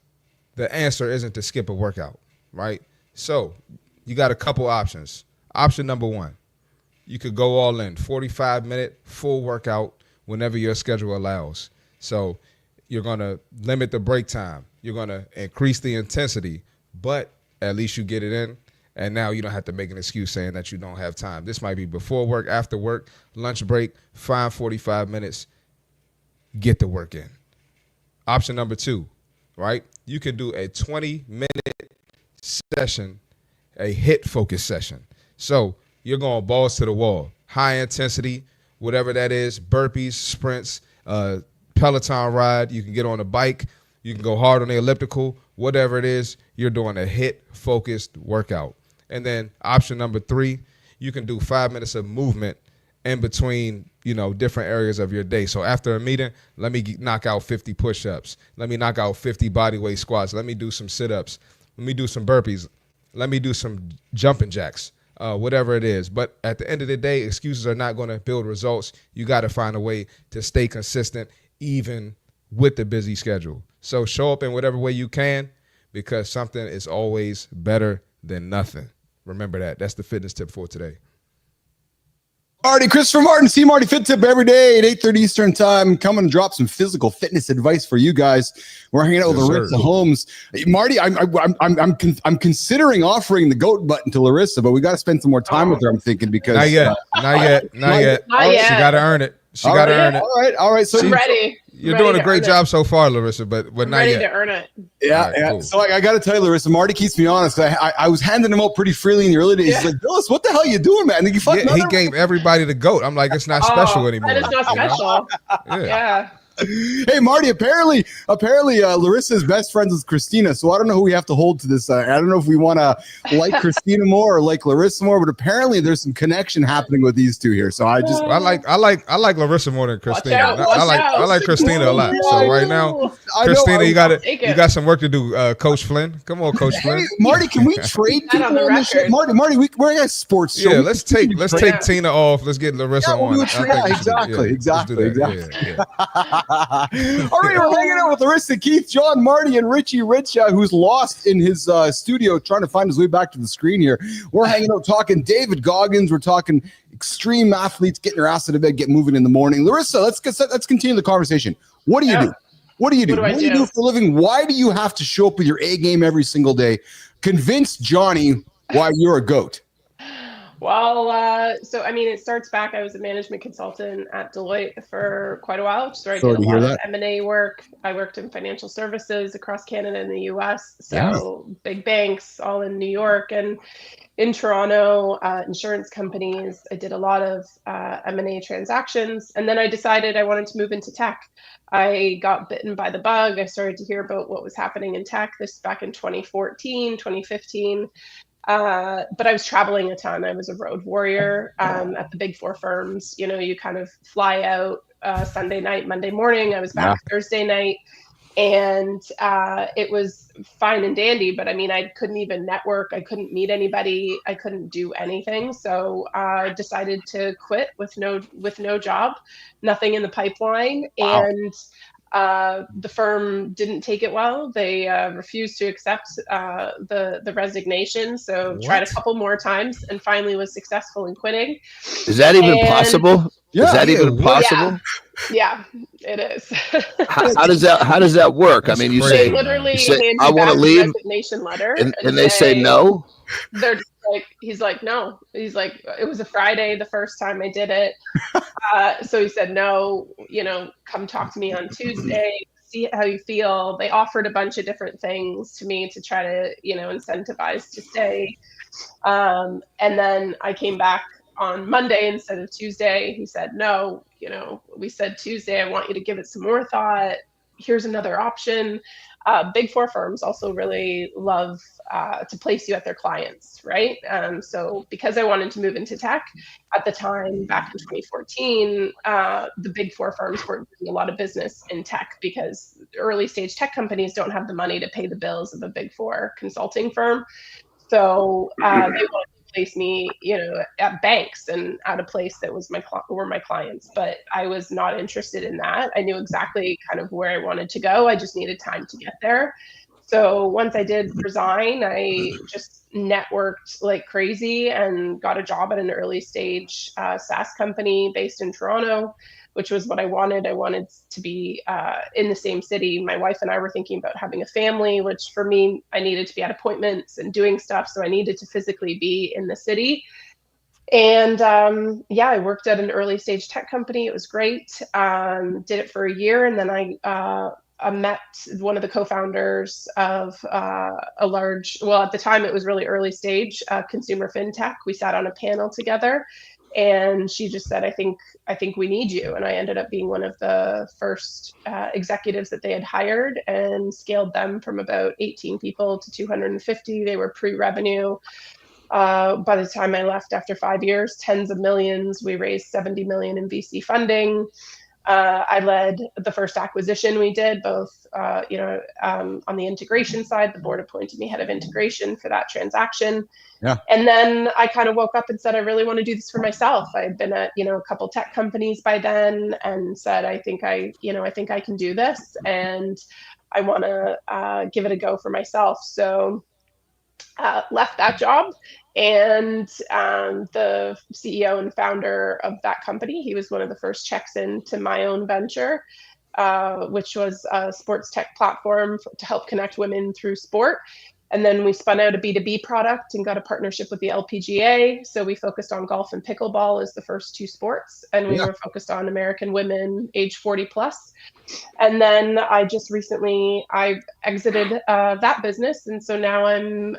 the answer isn't to skip a workout, right? So you got a couple options. Option number one, you could go all in, 45-minute full workout whenever your schedule allows. So you're going to limit the break time. You're going to increase the intensity, but at least you get it in. And now you don't have to make an excuse saying that you don't have time. This might be before work, after work, lunch break, find 45 minutes, get the work in. Option number two, right? You can do a 20-minute session, a HIIT focus session. So you're going balls to the wall, high intensity, whatever that is, burpees, sprints, Peloton ride. You can get on a bike. You can go hard on the elliptical, whatever it is, you're doing a HIIT-focused workout. And then option number three, you can do 5 minutes of movement in between, you know, different areas of your day. So after a meeting, let me knock out 50 push-ups. Let me knock out 50 bodyweight squats. Let me do some sit-ups. Let me do some burpees. Let me do some jumping jacks, whatever it is. But at the end of the day, excuses are not going to build results. You got to find a way to stay consistent even with the busy schedule. So show up in whatever way you can because something is always better than nothing. Remember that. That's the fitness tip for today. Marty, Christopher Martin, see Marty Fit Tip every day at 8:30 Eastern Time. Coming to drop some physical fitness advice for you guys. We're hanging out with Larissa Holmes. Marty, I'm considering offering the goat button to Larissa, but we got to spend some more time with her. I'm thinking because not yet. She got to earn it. She got to earn it. All right. So I'm ready. You're doing a great job so far, Larissa, but I'm not ready yet. to earn it. Yeah. Cool. So I got to tell you, Larissa, Marty keeps me honest. I was handing him out pretty freely in the early days. He's like, Bilous, what the hell are you doing, man? And He gave everybody the goat. I'm like, it's not special anymore. That is not special. Yeah. Hey, Marty, apparently, Larissa is best friends with Christina, so I don't know who we have to hold to this. I don't know if we want to like Christina more or like Larissa more, but apparently there's some connection happening with these two here. So I like Larissa more than Christina. I like Christina a lot. Yeah, so right now, Christina, you got some work to do, Coach Flynn. Come on, Coach Flynn. Hey, Marty, can we trade people on the on this show? record. Marty, we're a sports show. Yeah, let's take Tina off. Let's get Larissa on. We'll exactly. All right, we're hanging out with Larissa, Keith, John, Marty, and Richie Rich, who's lost in his studio trying to find his way back to the screen here. We're hanging out talking David Goggins. We're talking extreme athletes getting their ass out of bed, get moving in the morning. Larissa, let's continue the conversation. What do you do? What do you do? What do you do for a living? Why do you have to show up with your A game every single day? Convince Johnny why you're a GOAT. Well, so I mean, it starts back. I was a management consultant at Deloitte for quite a while, so I did a lot of M&A work. I worked in financial services across Canada and the U.S. So big banks, all in New York and in Toronto, insurance companies. I did a lot of M&A transactions, and then I decided I wanted to move into tech. I got bitten by the bug. I started to hear about what was happening in tech. This back in 2014, 2015. But I was traveling a ton. I was a road warrior at the big four firms. You know, you kind of fly out Sunday night, Monday morning. I was back Thursday night. And it was fine and dandy. But I mean, I couldn't even network. I couldn't meet anybody. I couldn't do anything. So I decided to quit with no job, nothing in the pipeline. Wow. And the firm didn't take it well. They refused to accept the resignation. So tried a couple more times and finally was successful in quitting. Is that even possible? Yeah. Is that even possible? Yeah, it is. How does that work? I mean, you say, I want to leave, resignation letter, and they say no. They're just like, he's like, no. He's like, it was a Friday the first time I did it. So he said, no, you know, come talk to me on Tuesday. see how you feel. They offered a bunch of different things to me to try to, incentivize to stay. And then I came back on Monday instead of Tuesday. He said, no, we said Tuesday, I want you to give it some more thought. Here's another option. Big Four firms also really love to place you at their clients, right? So because I wanted to move into tech at the time, back in 2014, the Big Four firms weren't doing a lot of business in tech because early stage tech companies don't have the money to pay the bills of a Big Four consulting firm. So they wanted to place me, at banks and at a place that was were my clients. But I was not interested in that. I knew exactly kind of where I wanted to go. I just needed time to get there. So once I did resign, I just networked like crazy and got a job at an early stage SaaS company based in Toronto, which was what I wanted. I wanted to be in the same city. My wife and I were thinking about having a family, which for me, I needed to be at appointments and doing stuff. So I needed to physically be in the city. And I worked at an early stage tech company. It was great. Did it for a year. And then I met one of the co-founders of a large, well, at the time it was really early stage consumer fintech. We sat on a panel together. And she just said, I think we need you. And I ended up being one of the first executives that they had hired and scaled them from about 18 people to 250. They were pre-revenue. By the time I left after 5 years, tens of millions. We raised 70 million in VC funding. I led the first acquisition we did, both, on the integration side. The board appointed me head of integration for that transaction. Yeah. And then I kind of woke up and said, I really want to do this for myself. I had been at, a couple tech companies by then and said, I think I can do this and I want to give it a go for myself. So left that job. And the CEO and founder of that company, he was one of the first checks into my own venture, which was a sports tech platform to help connect women through sport. And then we spun out a B2B product and got a partnership with the LPGA. So we focused on golf and pickleball as the first two sports. And we were focused on American women age 40 plus. And then I just recently, I exited that business. And so now I'm,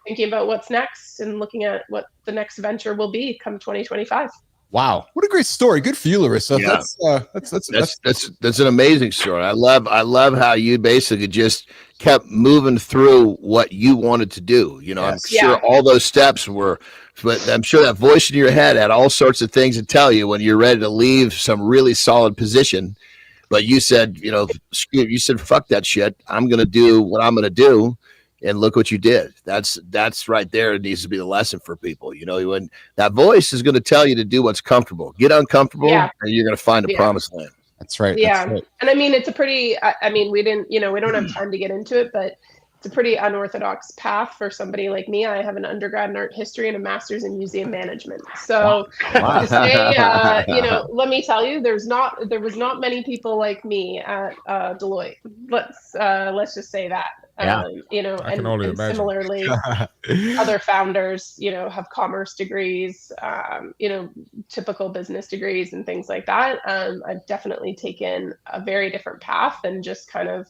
thinking about what's next and looking at what the next venture will be come 2025. Wow, what a great story! Good for you, Larissa. Yeah. That's an amazing story. I love how you basically just kept moving through what you wanted to do. I'm sure all those steps were, but I'm sure that voice in your head had all sorts of things to tell you when you're ready to leave some really solid position. But you said, fuck that shit. I'm going to do what I'm going to do. And look what you did. That's right there. It needs to be the lesson for people. When that voice is going to tell you to do what's comfortable, get uncomfortable, and you're going to find a promised land. That's right. Yeah. That's right. And I mean, it's a pretty, we didn't, we don't have time to get into it, but it's a pretty unorthodox path for somebody like me. I have an undergrad in art history and a master's in museum management. So to say, let me tell you, there was not many people like me at Deloitte. Let's just say that. I can only imagine. Similarly, other founders, have commerce degrees, typical business degrees and things like that. I've definitely taken a very different path and just kind of,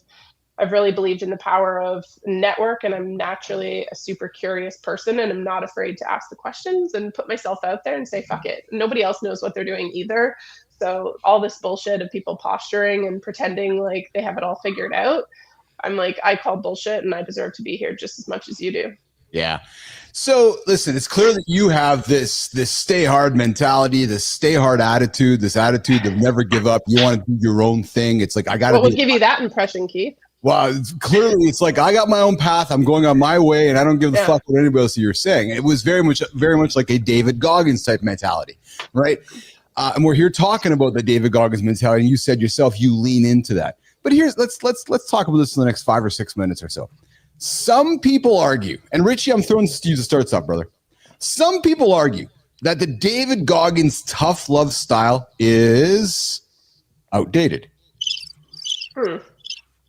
I've really believed in the power of network, and I'm naturally a super curious person, and I'm not afraid to ask the questions and put myself out there and say, fuck it. Nobody else knows what they're doing either. So all this bullshit of people posturing and pretending like they have it all figured out, I'm like, I call bullshit, and I deserve to be here just as much as you do. Yeah. So listen, it's clear that you have this stay hard mentality, this stay hard attitude, this attitude of never give up. You want to do your own thing. It's like, I got to. What would give you that impression, Keith? Well, it's like I got my own path. I'm going on my way, and I don't give a fuck what anybody else you're saying. It was very much like a David Goggins type mentality, right? And we're here talking about the David Goggins mentality. And you said yourself, you lean into that. But let's talk about this in the next 5 or 6 minutes or so. Some people argue, and Richie, I'm throwing this to you to start up, brother. Some people argue that the David Goggins tough love style is outdated.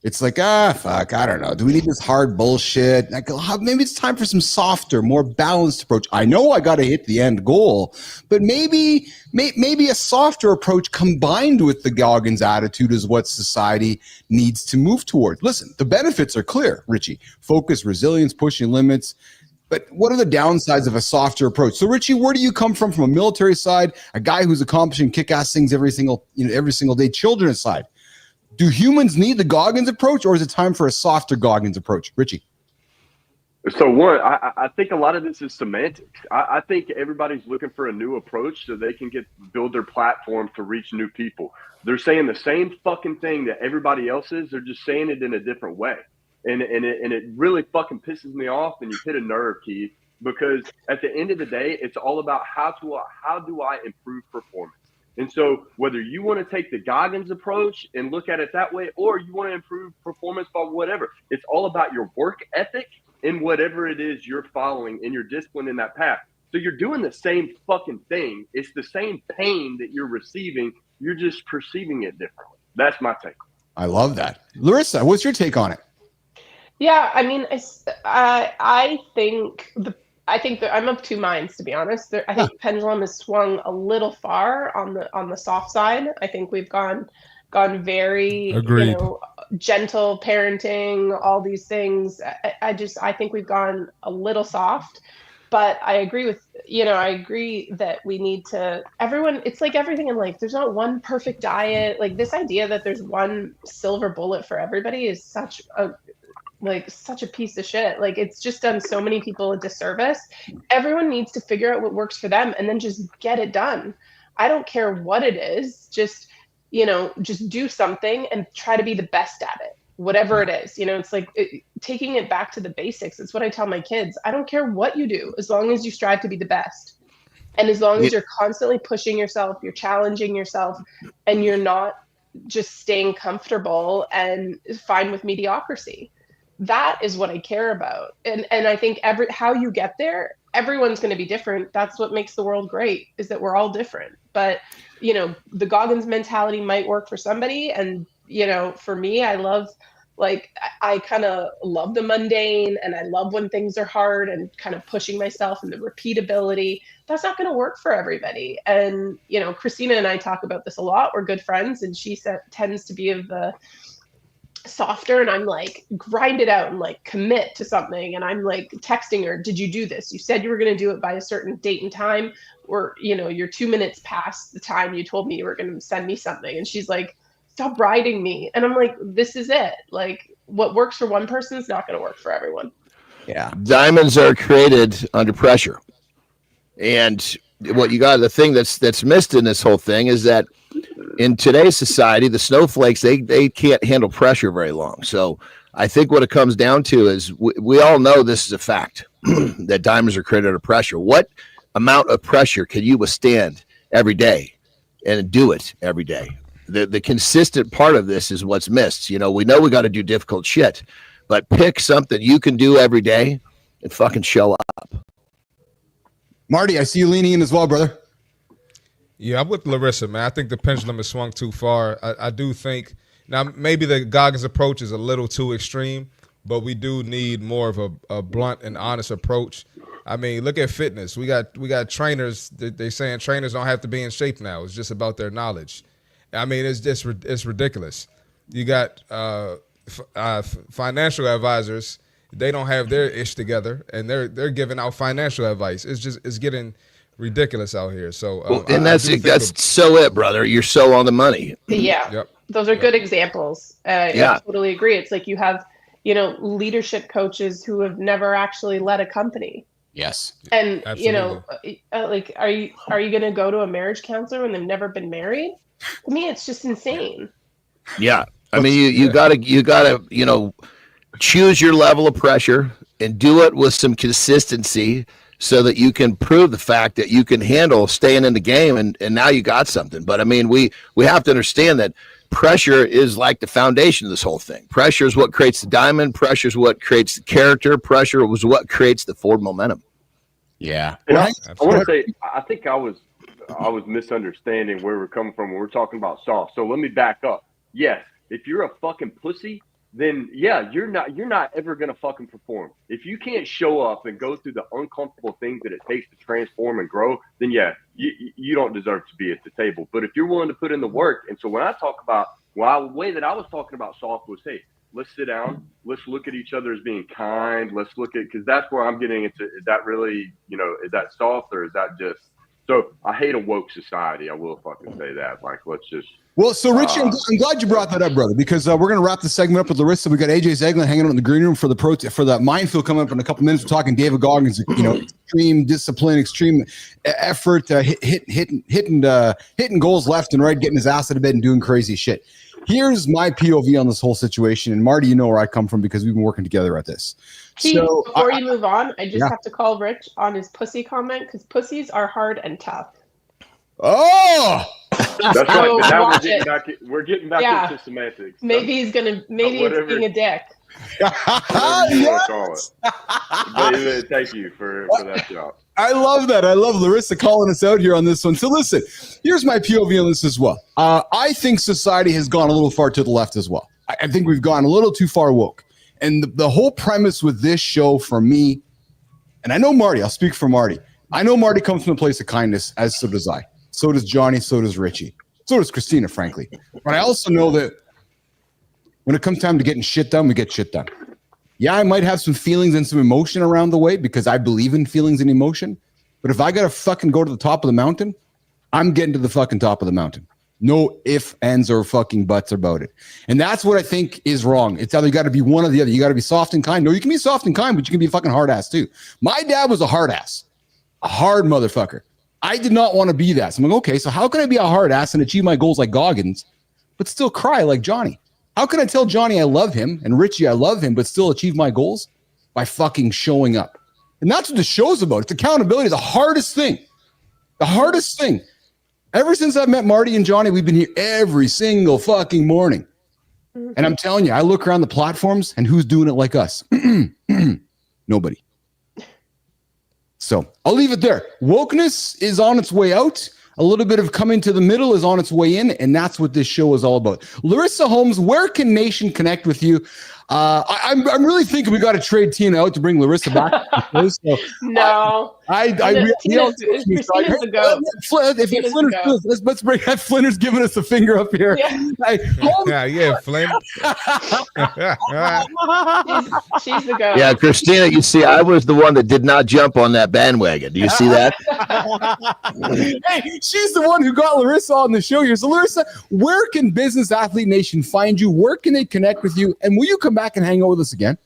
It's like, fuck, I don't know. Do we need this hard bullshit? And I go, maybe it's time for some softer, more balanced approach. I know I got to hit the end goal, but maybe a softer approach combined with the Goggins attitude is what society needs to move towards. Listen, the benefits are clear, Richie. Focus, resilience, pushing limits. But what are the downsides of a softer approach? So, Richie, where do you come from a military side, a guy who's accomplishing kick-ass things every single day, children aside? Do humans need the Goggins approach, or is it time for a softer Goggins approach? Richie. So one, I think a lot of this is semantics. I think everybody's looking for a new approach so they can build their platform to reach new people. They're saying the same fucking thing that everybody else is. They're just saying it in a different way. And it really fucking pisses me off, and you hit a nerve, Keith, because at the end of the day, it's all about how do I improve performance. And so whether you want to take the Goggins approach and look at it that way, or you want to improve performance by whatever, it's all about your work ethic in whatever it is you're following and your discipline in that path. So you're doing the same fucking thing. It's the same pain that you're receiving. You're just perceiving it differently. That's my take. I love that. Larissa, what's your take on it? Yeah, I mean, I think that I'm of two minds, to be honest. I think the pendulum has swung a little far on the soft side. I think we've gone very, gentle parenting, all these things. I think we've gone a little soft. But I agree that we need to, it's like everything in life. There's not one perfect diet. Like, this idea that there's one silver bullet for everybody is such a piece of shit. Like, it's just done so many people a disservice. Everyone needs to figure out what works for them and then just get it done. I don't care what it is. Just do something and try to be the best at it, whatever it is. It's like taking it back to the basics. It's what I tell my kids. I don't care what you do, as long as you strive to be the best. And as long as you're constantly pushing yourself, you're challenging yourself, and you're not just staying comfortable and fine with mediocrity. That is what I care about. And I think how you get there, everyone's going to be different. That's what makes the world great, is that we're all different. But, the Goggins mentality might work for somebody. And, for me, I kind of love the mundane, and I love when things are hard and kind of pushing myself and the repeatability. That's not going to work for everybody. And, Christina and I talk about this a lot. We're good friends, and she tends to be of the softer, and I'm like, grind it out and like commit to something. And I'm like texting her, did you do this? You said you were going to do it by a certain date and time, or, you're 2 minutes past the time you told me you were going to send me something. And she's like, stop riding me. And I'm like, this is it. Like, what works for one person is not going to work for everyone. Yeah. Diamonds are created under pressure. And the thing that's missed in this whole thing is that in today's society, the snowflakes, they can't handle pressure very long. So I think what it comes down to is we all know this is a fact, that diamonds are created under pressure. What amount of pressure can you withstand every day and do it every day? The consistent part of this is what's missed. We know we got to do difficult shit, but pick something you can do every day and fucking show up. Marty, I see you leaning in as well, brother. Yeah, I'm with Larissa, man. I think the pendulum has swung too far. I do think now maybe the Goggins approach is a little too extreme, but we do need more of a blunt and honest approach. I mean, look at fitness. We got trainers. They're saying trainers don't have to be in shape now. It's just about their knowledge. I mean, it's ridiculous. You got financial advisors. They don't have their ish together, and they're giving out financial advice. It's getting ridiculous out here. So and that's so it, brother. You're so on the money. Yeah. Yep. Those are good examples. I totally agree. It's like you have, leadership coaches who have never actually led a company. Yes. And Absolutely. like, are you going to go to a marriage counselor when they've never been married? To me, it's just insane. Yeah. I mean, you gotta, choose your level of pressure and do it with some consistency, so that you can prove the fact that you can handle staying in the game, and now you got something. But I mean, we have to understand that pressure is like the foundation of this whole thing. Pressure is what creates the diamond. Pressure is what creates the character. Pressure was what creates the forward momentum. Yeah. And I want to say, I think I was misunderstanding where we're coming from when we're talking about soft. So let me back up. Yes, if you're a fucking pussy, then yeah, you're not ever gonna fucking perform. If you can't show up and go through the uncomfortable things that it takes to transform and grow, then yeah, you don't deserve to be at the table. But if you're willing to put in the work, and so when I talk about, the way that I was talking about soft was, hey, let's sit down, let's look at each other as being kind, let's look at, because that's where I'm getting into, is that really, is that soft or is that just, so I hate a woke society. I will fucking say that. Like, let's just. Well, so Richie, I'm glad you brought that up, brother, because we're going to wrap the segment up with Larissa. We got AJ Zeiglin hanging out in the green room for the minefield coming up in a couple minutes. We're talking David Goggins, extreme discipline, extreme effort, hitting goals left and right, getting his ass out of bed and doing crazy shit. Here's my POV on this whole situation, and Marty, you know where I come from because we've been working together at this. So before you move on, I just have to call Rich on his pussy comment, because pussies are hard and tough. Oh. That's right. But now we're getting back into semantics. Maybe he's gonna. Maybe it's being a dick. Yes. But, thank you for that job. I love that. I love Larissa calling us out here on this one. So listen, here's my POV on this as well. I think society has gone a little far to the left as well. I think we've gone a little too far woke. And the whole premise with this show for me, and I know Marty, I'll speak for Marty. I know Marty comes from a place of kindness, as so does I. So does Johnny, so does Richie. So does Christina, frankly. But I also know that when it comes time to getting shit done, we get shit done. Yeah, I might have some feelings and some emotion around the way because I believe in feelings and emotion. But if I got to fucking go to the top of the mountain, I'm getting to the fucking top of the mountain. No ifs, ands, or fucking buts about it. And that's what I think is wrong. It's either you got to be one or the other. You got to be soft and kind. No, you can be soft and kind, but you can be a fucking hard ass too. My dad was a hard ass, a hard motherfucker. I did not want to be that. So I'm like, okay, so how can I be a hard ass and achieve my goals like Goggins, but still cry like Johnny? How can I tell Johnny I love him and Richie I love him, but still achieve my goals? By fucking showing up. And that's what the show's about. It's accountability, the hardest thing. The hardest thing. Ever since I've met Marty and Johnny, we've been here every single fucking morning. And I'm telling you, I look around the platforms and who's doing it like us? Nobody. So I'll leave it there. Wokeness is on its way out. A little bit of coming to the middle is on its way in, and that's what this show is all about. Larissa Holmes, where can Nation connect with you? I'm really thinking we got to trade Tina out to bring Larissa back. So no, Christina's the goat. Let's bring that. Flinner's giving us a finger up here. Yeah, Flynn. she's the goat. Yeah, Christina, you see, I was the one that did not jump on that bandwagon. Do you see that? Hey, she's the one who got Larissa on the show here. So, Larissa, where can Business Athlete Nation find you? Where can they connect with you? And will you come back and hang out with us again?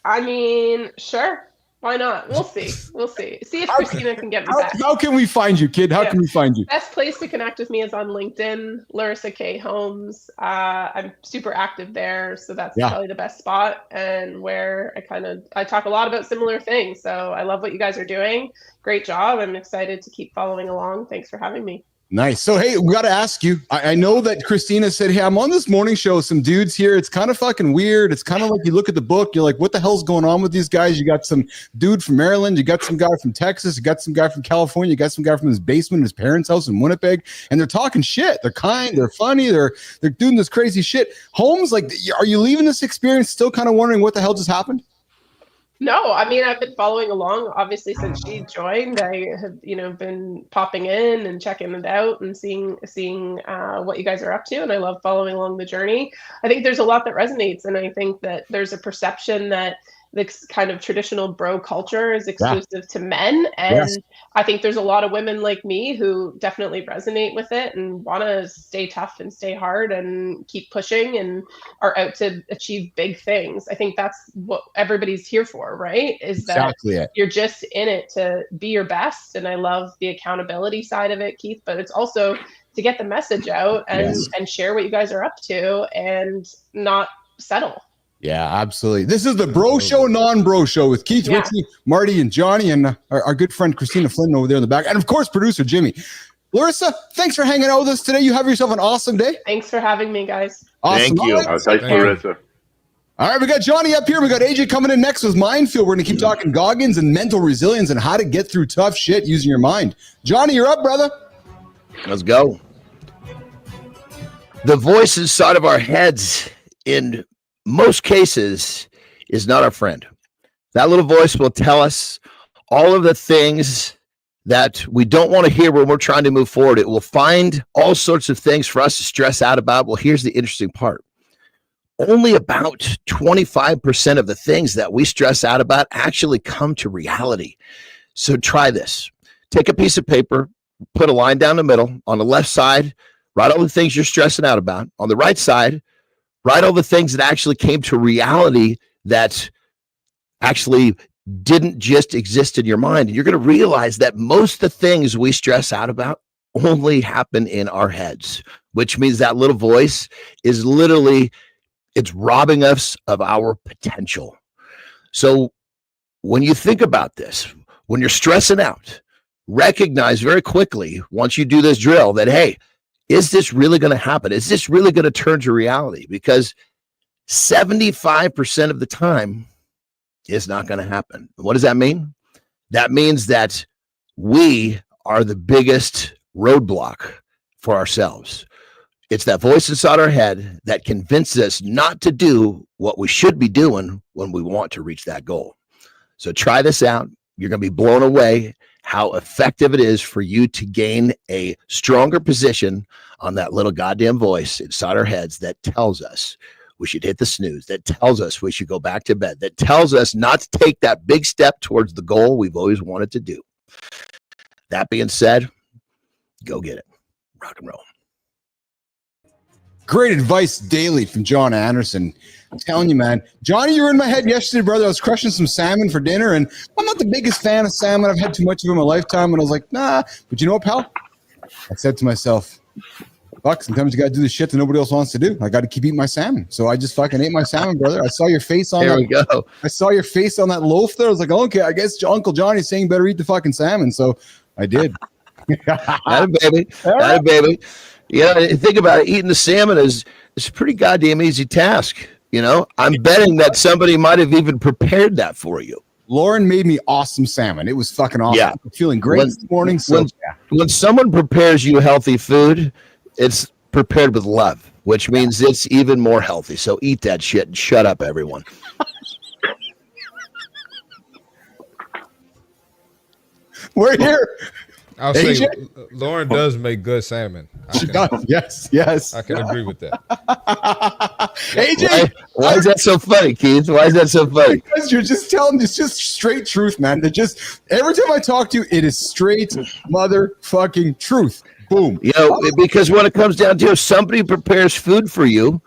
I mean, sure. Why not? We'll see. See if Christina can get me back. How can we find you, kid? How can we find you? Best place to connect with me is on LinkedIn, Larissa K. Holmes. I'm super active there, so that's probably the best spot, and where I talk a lot about similar things. So I love what you guys are doing. Great job. I'm excited to keep following along. Thanks for having me. Nice. So, hey, we got to ask you. I know that Christina said, hey, I'm on this morning show. Some dudes here. It's kind of fucking weird. It's kind of like you look at the book. You're like, what the hell's going on with these guys? You got some dude from Maryland. You got some guy from Texas. You got some guy from California. You got some guy from his basement in his parents' house in Winnipeg. And they're talking shit. They're kind. They're funny. They're doing this crazy shit. Holmes, like, are you leaving this experience still kind of wondering what the hell just happened? No, I mean, I've been following along, obviously, since she joined. I have, been popping in and checking it out and seeing what you guys are up to. And I love following along the journey. I think there's a lot that resonates. And I think that there's a perception that this kind of traditional bro culture is exclusive to men. And I think there's a lot of women like me who definitely resonate with it and want to stay tough and stay hard and keep pushing and are out to achieve big things. I think that's what everybody's here for, right? Is that you're just in it to be your best. And I love the accountability side of it, Keith, but it's also to get the message out and share what you guys are up to and not settle. Yeah, absolutely. This is the Bro Show, non-bro show with Keith, Richie, Marty, and Johnny, and our good friend Christina Flynn over there in the back. And, of course, producer Jimmy. Larissa, thanks for hanging out with us today. You have yourself an awesome day. Thanks for having me, guys. Awesome. Thank you. Thanks, Larissa. All right, we got Johnny up here. We got AJ coming in next with Minefield. We're going to keep talking Goggins and mental resilience and how to get through tough shit using your mind. Johnny, you're up, brother. Let's go. The voice inside of our heads in most cases is not our friend. That little voice will tell us all of the things that we don't want to hear when we're trying to move forward. It will find all sorts of things for us to stress out about. Well, here's the interesting part. Only about 25% of the things that we stress out about actually come to reality. So try this. Take a piece of paper, put a line down the middle. On the left side, write all the things you're stressing out about. On the right side, write all the things that actually came to reality that actually didn't just exist in your mind. And you're going to realize that most of the things we stress out about only happen in our heads, which means that little voice is literally, it's robbing us of our potential. So when you think about this, when you're stressing out, recognize very quickly, once you do this drill, that, hey, is this really going to happen? Is this really going to turn to reality? Because 75% of the time, it's not going to happen. What does that mean? That means that we are the biggest roadblock for ourselves. It's that voice inside our head that convinces us not to do what we should be doing when we want to reach that goal. So try this out. You're going to be blown away how effective it is for you to gain a stronger position on that little goddamn voice inside our heads that tells us we should hit the snooze, that tells us we should go back to bed, that tells us not to take that big step towards the goal we've always wanted to do. That being said, go get it. Rock and roll. Great advice daily from John Anderson. I'm telling you, man. Johnny, you were in my head yesterday, brother. I was crushing some salmon for dinner, and I'm not the biggest fan of salmon. I've had too much of it in my lifetime, and I was like, nah. But you know what, pal? I said to myself, fuck, sometimes you got to do the shit that nobody else wants to do. I got to keep eating my salmon. So I just fucking ate my salmon, brother. I saw your face on there that. We go. I saw your face on that loaf there. I was like, okay, I guess Uncle Johnny's saying better eat the fucking salmon. So I did. That a baby. That a baby. Yeah, think about it. Eating the salmon is a pretty goddamn easy task. You know, I'm betting that somebody might have even prepared that for you. Lauren made me awesome salmon. It was fucking awesome. Yeah. I'm feeling great this morning. So when someone prepares you healthy food, it's prepared with love, which means it's even more healthy. So eat that shit and shut up, everyone. We're here. I'll AJ? say Lauren does make good salmon. She does. Yes. I can agree with that. AJ, why is that so funny, Keith? Why is that so funny? Because you're just telling, it's just straight truth, man. That just every time I talk to you, it is straight motherfucking truth. Boom. You know, because when it comes down to it, if somebody prepares food for you,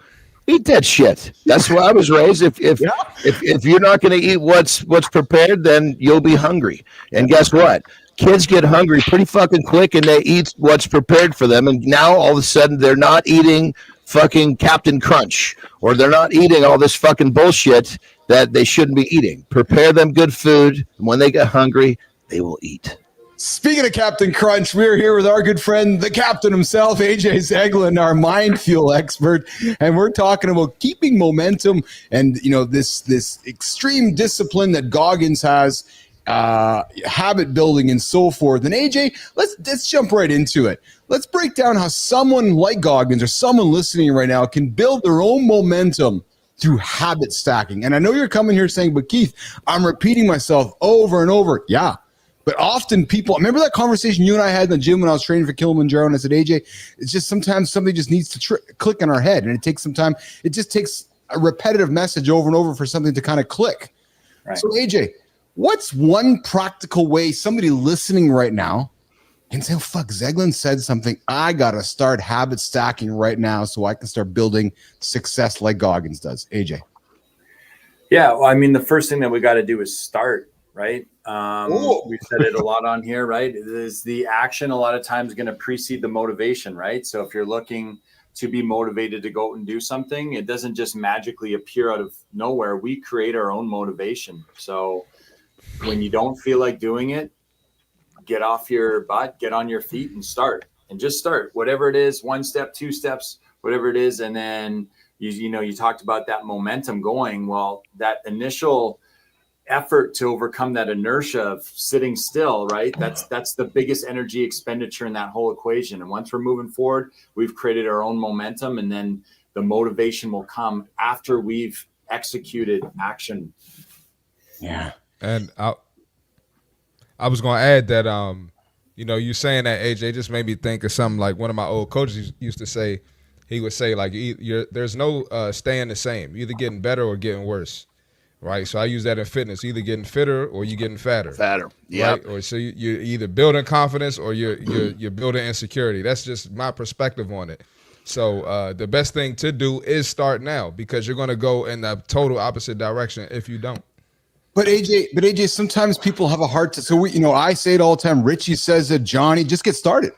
eat that shit. That's where I was raised. If you're not going to eat what's prepared, then you'll be hungry. And guess what? Kids get hungry pretty fucking quick, and they eat what's prepared for them. And now all of a sudden, they're not eating fucking Captain Crunch, or they're not eating all this fucking bullshit that they shouldn't be eating. Prepare them good food, and when they get hungry, they will eat. Speaking of Captain Crunch, we're here with our good friend, the captain himself, AJ Zeiglin, our mind fuel expert, and we're talking about keeping momentum and, you know, this extreme discipline that Goggins has, habit building and so forth. And AJ, let's jump right into it. Let's break down how someone like Goggins or someone listening right now can build their own momentum through habit stacking. And I know you're coming here saying, but Keith, I'm repeating myself over and over. Yeah. But often people, remember that conversation you and I had in the gym when I was training for Kilimanjaro, and I said, AJ, it's just sometimes somebody just needs to click in our head, and it takes some time. It just takes a repetitive message over and over for something to kind of click. Right. So AJ, what's one practical way somebody listening right now can say, oh, fuck, Zeiglin said something. I got to start habit stacking right now so I can start building success like Goggins does. AJ. Yeah, well, I mean, the first thing that we got to do is start, right? We've said it a lot on here, right? It is the action a lot of times going to precede the motivation, right? So if you're looking to be motivated to go and do something, it doesn't just magically appear out of nowhere. We create our own motivation. So when you don't feel like doing it, get off your butt, get on your feet and start. And just start. Whatever it is, 1 step, 2 steps, whatever it is. And then, you talked about that momentum going. Well, that initial effort to overcome that inertia of sitting still, right? That's the biggest energy expenditure in that whole equation. And once we're moving forward, we've created our own momentum. And then the motivation will come after we've executed action. Yeah. And I was going to add that, you saying that, AJ, just made me think of something like one of my old coaches used to say. He would say, like, there's no staying the same. You're either getting better or getting worse, right? So I use that in fitness, either getting fitter or you getting fatter. Fatter, yeah. Right? Or so you're either building confidence or you're building insecurity. That's just my perspective on it. So the best thing to do is start now, because you're going to go in the total opposite direction if you don't. But AJ, sometimes people have a hard time. So I say it all the time. Richie says it. Johnny, just get started.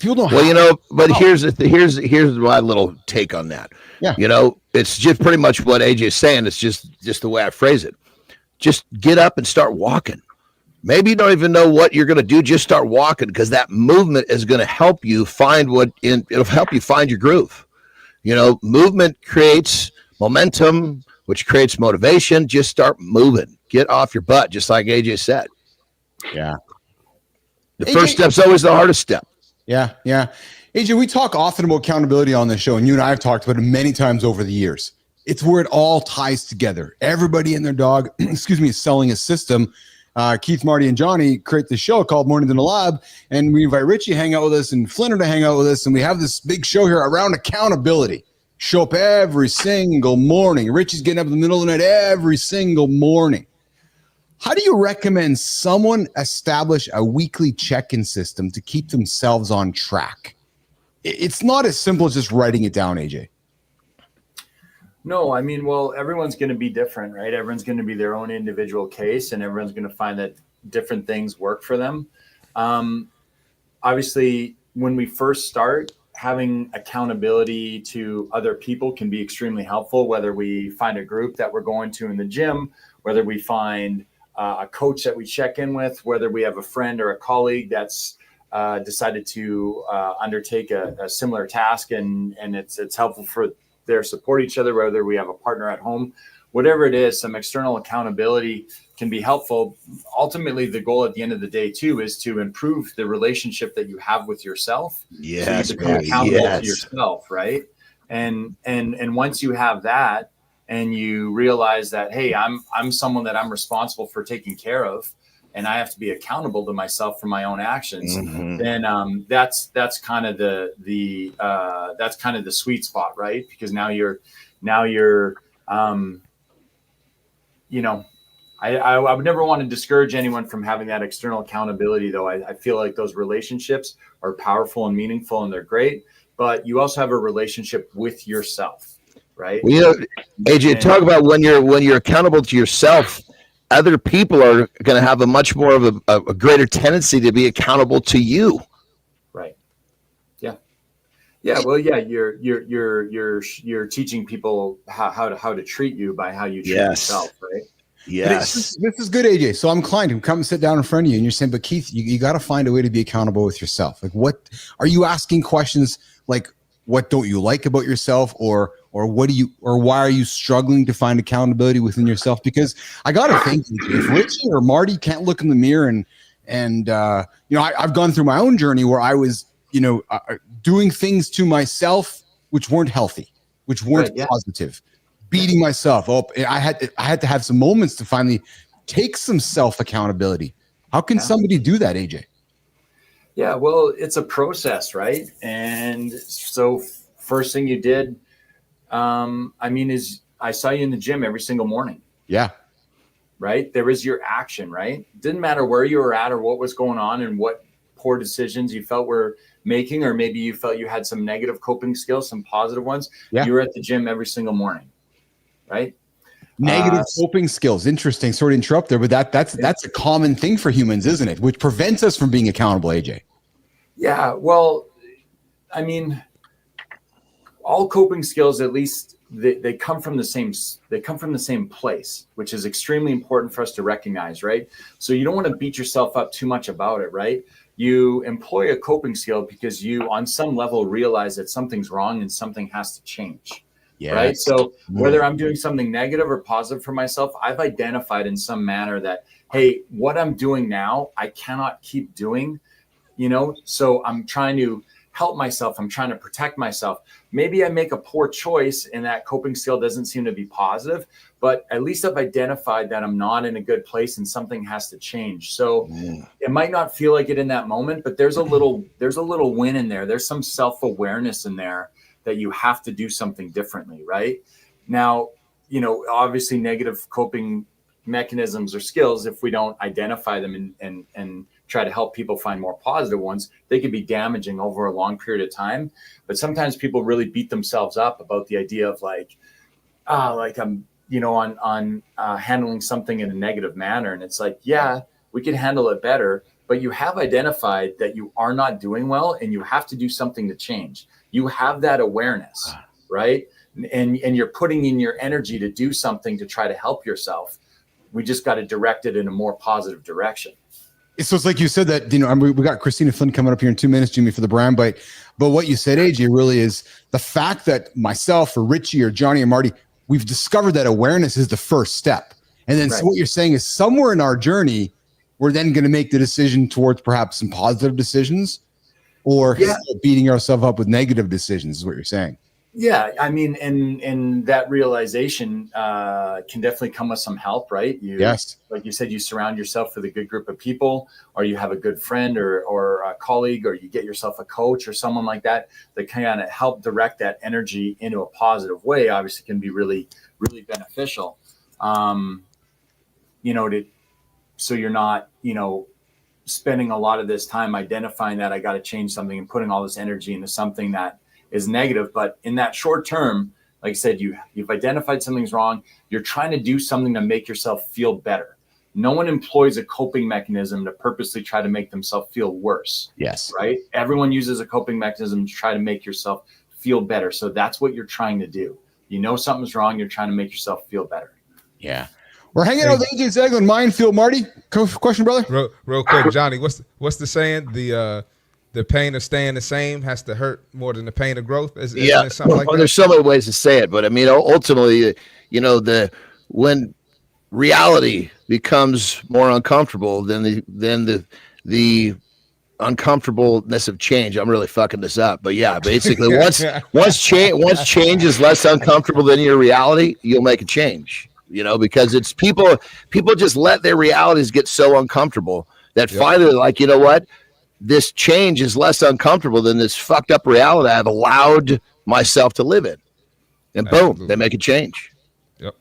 People don't. Well, but here's my little take on that. Yeah. It's just pretty much what AJ is saying. It's just the way I phrase it. Just get up and start walking. Maybe you don't even know what you're going to do. Just start walking, because that movement is going to help you find it'll help you find your groove. Movement creates momentum, which creates motivation. Just start moving. Get off your butt, just like AJ said. Yeah. The first step's always the hardest step. Yeah. AJ, we talk often about accountability on the show, and you and I have talked about it many times over the years. It's where it all ties together. Everybody and their dog, is selling a system. Keith, Marty, and Johnny create the show called Mornings in the Lab, and we invite Richie to hang out with us and Flynn to hang out with us, and we have this big show here around accountability. Show up every single morning. Richie's getting up in the middle of the night every single morning. How do you recommend someone establish a weekly check-in system to keep themselves on track? It's not as simple as just writing it down, AJ. No, everyone's going to be different, right? Everyone's going to be their own individual case, and everyone's going to find that different things work for them. Obviously, when we first start, having accountability to other people can be extremely helpful, whether we find a group that we're going to in the gym, whether we find a coach that we check in with, whether we have a friend or a colleague that's decided to undertake a similar task, and it's helpful for their support each other, whether we have a partner at home, whatever it is, some external accountability can be helpful. Ultimately, the goal at the end of the day too is to improve the relationship that you have with yourself. Yes, so you become accountable to yourself, right? And once you have that, and you realize that, hey, I'm someone that I'm responsible for taking care of, and I have to be accountable to myself for my own actions, then that's kind of the sweet spot, right? Because now you're I would never want to discourage anyone from having that external accountability, though. I feel like those relationships are powerful and meaningful, and they're great, but you also have a relationship with yourself. Right. Well, AJ, talk about when you're accountable to yourself, other people are going to have a much more of a greater tendency to be accountable to you. Right. Yeah. Yeah. Well, yeah. You're teaching people how to treat you by how you treat yourself. Right. Yes. This is good, AJ. So I'm inclined to come sit down in front of you, and you're saying, but Keith, you got to find a way to be accountable with yourself. Like, what are you asking questions like? What don't you like about yourself, or why are you struggling to find accountability within yourself? Because I got to think, if Richie or Marty can't look in the mirror and I've gone through my own journey where I was, doing things to myself which weren't healthy, which weren't positive, beating myself up. I had to have some moments to finally take some self accountability. How can somebody do that, AJ? Yeah, well, it's a process, right? And so first thing you did, is I saw you in the gym every single morning. Yeah. Right? There was your action, right? Didn't matter where you were at or what was going on and what poor decisions you felt were making, or maybe you felt you had some negative coping skills, some positive ones. Yeah. You were at the gym every single morning, right? Negative coping skills. Interesting. Sorry to interrupt there, but that's a common thing for humans, isn't it? Which prevents us from being accountable, AJ. Yeah. Well, all coping skills, at least they come from the same place, which is extremely important for us to recognize, right? So you don't want to beat yourself up too much about it, right? You employ a coping skill because you, on some level, realize that something's wrong and something has to change. Yes. Right. So whether I'm doing something negative or positive for myself, I've identified in some manner that, hey, what I'm doing now, I cannot keep doing, so I'm trying to help myself. I'm trying to protect myself. Maybe I make a poor choice and that coping skill doesn't seem to be positive, but at least I've identified that I'm not in a good place and something has to change. So it might not feel like it in that moment, but there's a little win in there. There's some self-awareness in there that you have to do something differently, right? Now, obviously negative coping mechanisms or skills, if we don't identify them and try to help people find more positive ones, they can be damaging over a long period of time. But sometimes people really beat themselves up about the idea of I'm handling something in a negative manner. And it's like, yeah, we can handle it better, but you have identified that you are not doing well and you have to do something to change. You have that awareness, right? And you're putting in your energy to do something to try to help yourself. We just got to direct it in a more positive direction. So it's like you said that, we got Christina Flynn coming up here in 2 minutes, Jimmy, for the brand bite. But what you said, AJ, really is the fact that myself or Richie or Johnny or Marty, we've discovered that awareness is the first step. And then so what you're saying is somewhere in our journey, we're then going to make the decision towards perhaps some positive decisions or beating ourselves up with negative decisions is what you're saying. Yeah, I mean, and that realization can definitely come with some help, right? Yes. Like you said, you surround yourself with a good group of people, or you have a good friend or a colleague, or you get yourself a coach or someone like that kind of help direct that energy into a positive way. Obviously, can be really, really beneficial. So you're not, spending a lot of this time identifying that I got to change something and putting all this energy into something that is negative. But in that short term, like I said, you've identified something's wrong. You're trying to do something to make yourself feel better. No one employs a coping mechanism to purposely try to make themselves feel worse. Yes. Right? Everyone uses a coping mechanism to try to make yourself feel better. So that's what you're trying to do. Something's wrong. You're trying to make yourself feel better. Yeah. We're hanging out with AJ Zeiglin, Minefield. Marty, question, brother? Real quick, Johnny, what's the saying? The pain of staying the same has to hurt more than the pain of growth. Isn't it something like that? There's so many ways to say it, but I mean, ultimately, when reality becomes more uncomfortable than the uncomfortableness of change. I'm really fucking this up, but yeah, basically, once change is less uncomfortable than your reality, you'll make a change. Because it's people just let their realities get so uncomfortable that finally, like, you know what? This change is less uncomfortable than this fucked up reality I've allowed myself to live in. And boom, they make a change. Yep.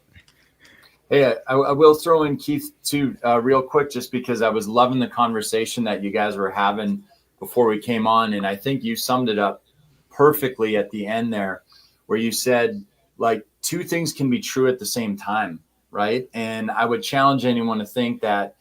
Hey, I will throw in Keith too, real quick, just because I was loving the conversation that you guys were having before we came on. And I think you summed it up perfectly at the end there, where you said, like, two things can be true at the same time, right? And I would challenge anyone to think that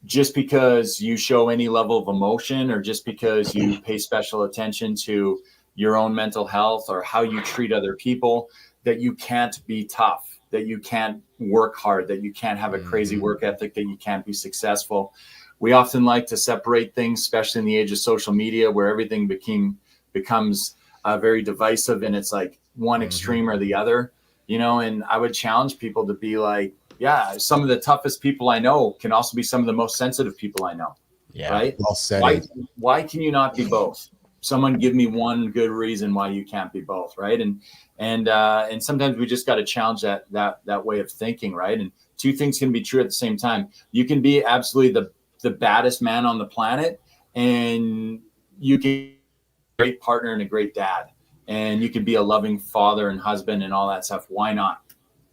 just because you show any level of emotion or just because you pay special attention to your own mental health or how you treat other people, that you can't be tough, that you can't work hard, that you can't have a crazy work ethic, that you can't be successful. We often like to separate things, especially in the age of social media, where everything becomes very divisive, and it's like one extreme or the other, and I would challenge people to be like, yeah, some of the toughest people I know can also be some of the most sensitive people I know. Yeah. Right. Well said. Why can you not be both? Someone give me one good reason why you can't be both. Right. And sometimes we just got to challenge that way of thinking. Right. And two things can be true at the same time. You can be absolutely the baddest man on the planet, and you can be a great partner and a great dad, and you can be a loving father and husband and all that stuff. Why not?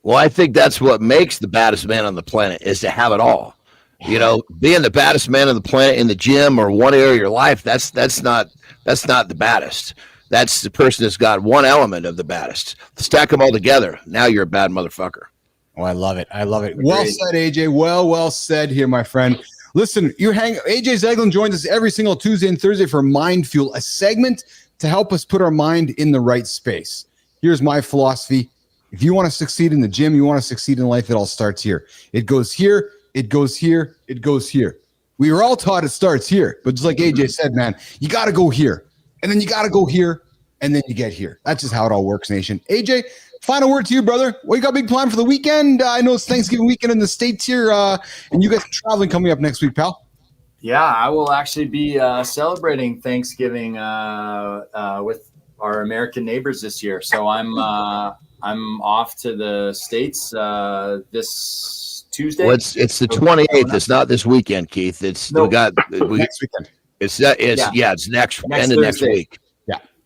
Well, I think that's what makes the baddest man on the planet, is to have it all. Being the baddest man on the planet in the gym or one area of your life, that's not the baddest. That's the person that's got one element of the baddest. Stack them all together. Now you're a bad motherfucker. Oh, I love it. Well said, AJ. Well said here, my friend. Listen, AJ Zeiglin joins us every single Tuesday and Thursday for Mind Fuel, a segment to help us put our mind in the right space. Here's my philosophy. If you want to succeed in the gym, you want to succeed in life, it all starts here. It goes here, it goes here, it goes here. We were all taught it starts here, but just like AJ said, man, you got to go here, and then you got to go here, and then you get here. That's just how it all works, nation. AJ, final word to you, brother. What you got big plan for the weekend? I know it's Thanksgiving weekend in the States here, and you got some traveling coming up next week, pal. Yeah, I will actually be celebrating Thanksgiving with our American neighbors this year. So I'm off to the States this Tuesday. Well, it's the 28th. It's not this weekend, Keith. It's No. we Next weekend. it's next end of next Thursday. week.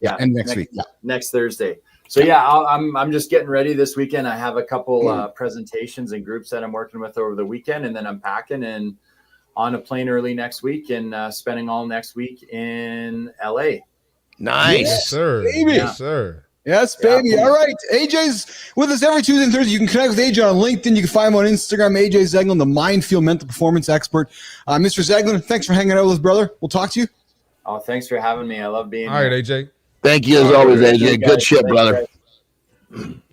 Yeah, and next week. Yeah. Next Thursday. So yeah, I'm just getting ready this weekend. I have a couple presentations and groups that I'm working with over the weekend, and then I'm packing and on a plane early next week and spending all next week in LA. Nice, Yes, sir. Baby. Yes, sir. Yes, baby. All right. AJ's with us every Tuesday and Thursday. You can connect with AJ on LinkedIn. You can find him on Instagram, AJ Zeiglin, the Mindfield mental performance expert. Mr. Zeiglin, thanks for hanging out with us, brother. We'll talk to you. Oh, thanks for having me. I love being All here. right, AJ. Thank you as always, AJ. Good shit, brother.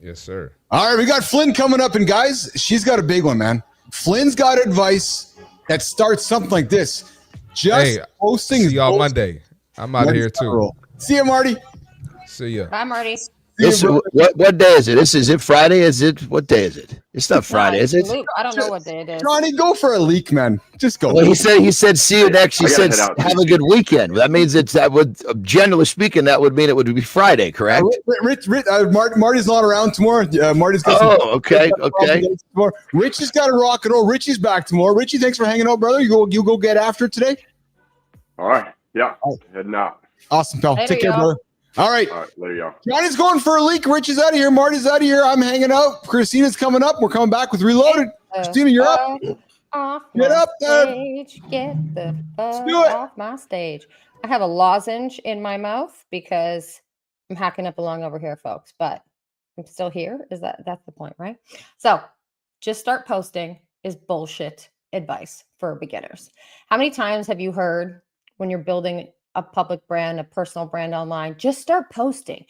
Yes, sir. All right, we got Flynn coming up, and guys, she's got a big one, man. Flynn's got advice that starts something like this. Just posting. See y'all Monday. I'm out here too. See you, Marty. See ya. Bye, Marty. What day is it? Is it Friday? What day is it? It's not Friday, is it? I don't know what day it is. Johnny, go for a leak, man. Just go. Well, he said see you next. He said have a good weekend. That means generally speaking, that would mean it would be Friday, correct? Marty's not around tomorrow. Marty's got okay. Rich has got to rock and roll. Richie's back tomorrow. Richie, thanks for hanging out, brother. You go get after it today. All right. Yeah. Heading out. Awesome, pal. Later, Take care, y'all. brother. All right. All right. Later, y'all. Johnny's going for a leak. Rich is out of here. Marty's out of here. I'm hanging out. Christina's coming up. We're coming back with Reloaded. Christina, you're up. Get up there. Get the fuck do it. off my stage. I have a lozenge in my mouth because I'm hacking up along over here, folks, but I'm still here. That's the point, right? So just start posting is bullshit advice for beginners. How many times have you heard when you're building a public brand, a personal brand online, just start posting,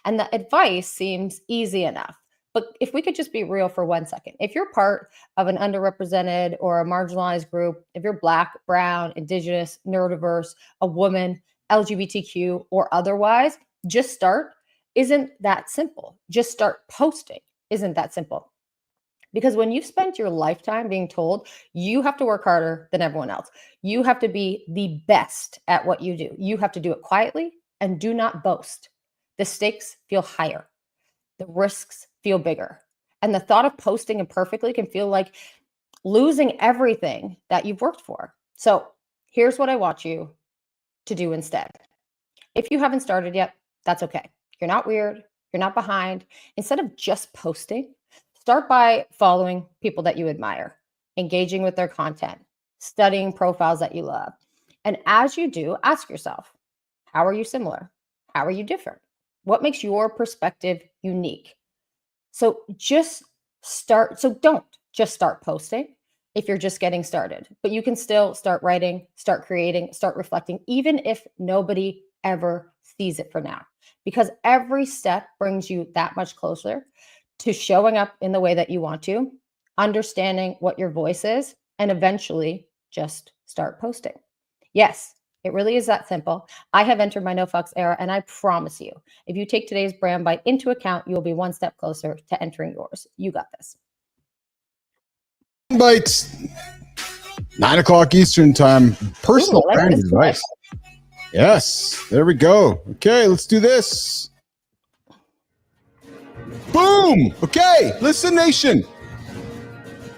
And the advice seems easy enough. But if we could just be real for 1 second, if you're part of an underrepresented or a marginalized group, if you're Black, brown, indigenous, neurodiverse, a woman, LGBTQ, or otherwise, just start isn't that simple. Just start posting isn't that simple. Because when you've spent your lifetime being told you have to work harder than everyone else, you have to be the best at what you do, you have to do it quietly and do not boast, the stakes feel higher, the risks feel bigger. And the thought of posting imperfectly can feel like losing everything that you've worked for. So here's what I want you to do instead. If you haven't started yet, that's okay. You're not weird. You're not behind. Instead of just posting, start by following people that you admire, engaging with their content, studying profiles that you love. And as you do, ask yourself, how are you similar? How are you different? What makes your perspective unique? So just start. So don't just start posting if you're just getting started, but you can still start writing, start creating, start reflecting, even if nobody ever sees it for now, because every step brings you that much closer to showing up in the way that you want to, understanding what your voice is, and eventually just start posting. Yes, it really is that simple. I have entered my no fucks era, and I promise you, if you take today's brand bite into account, you'll be one step closer to entering yours. You got this. Bites, 9 o'clock Eastern time. Personal brand advice. Yes, there we go. Okay, let's do this. Boom! Okay, listen, nation.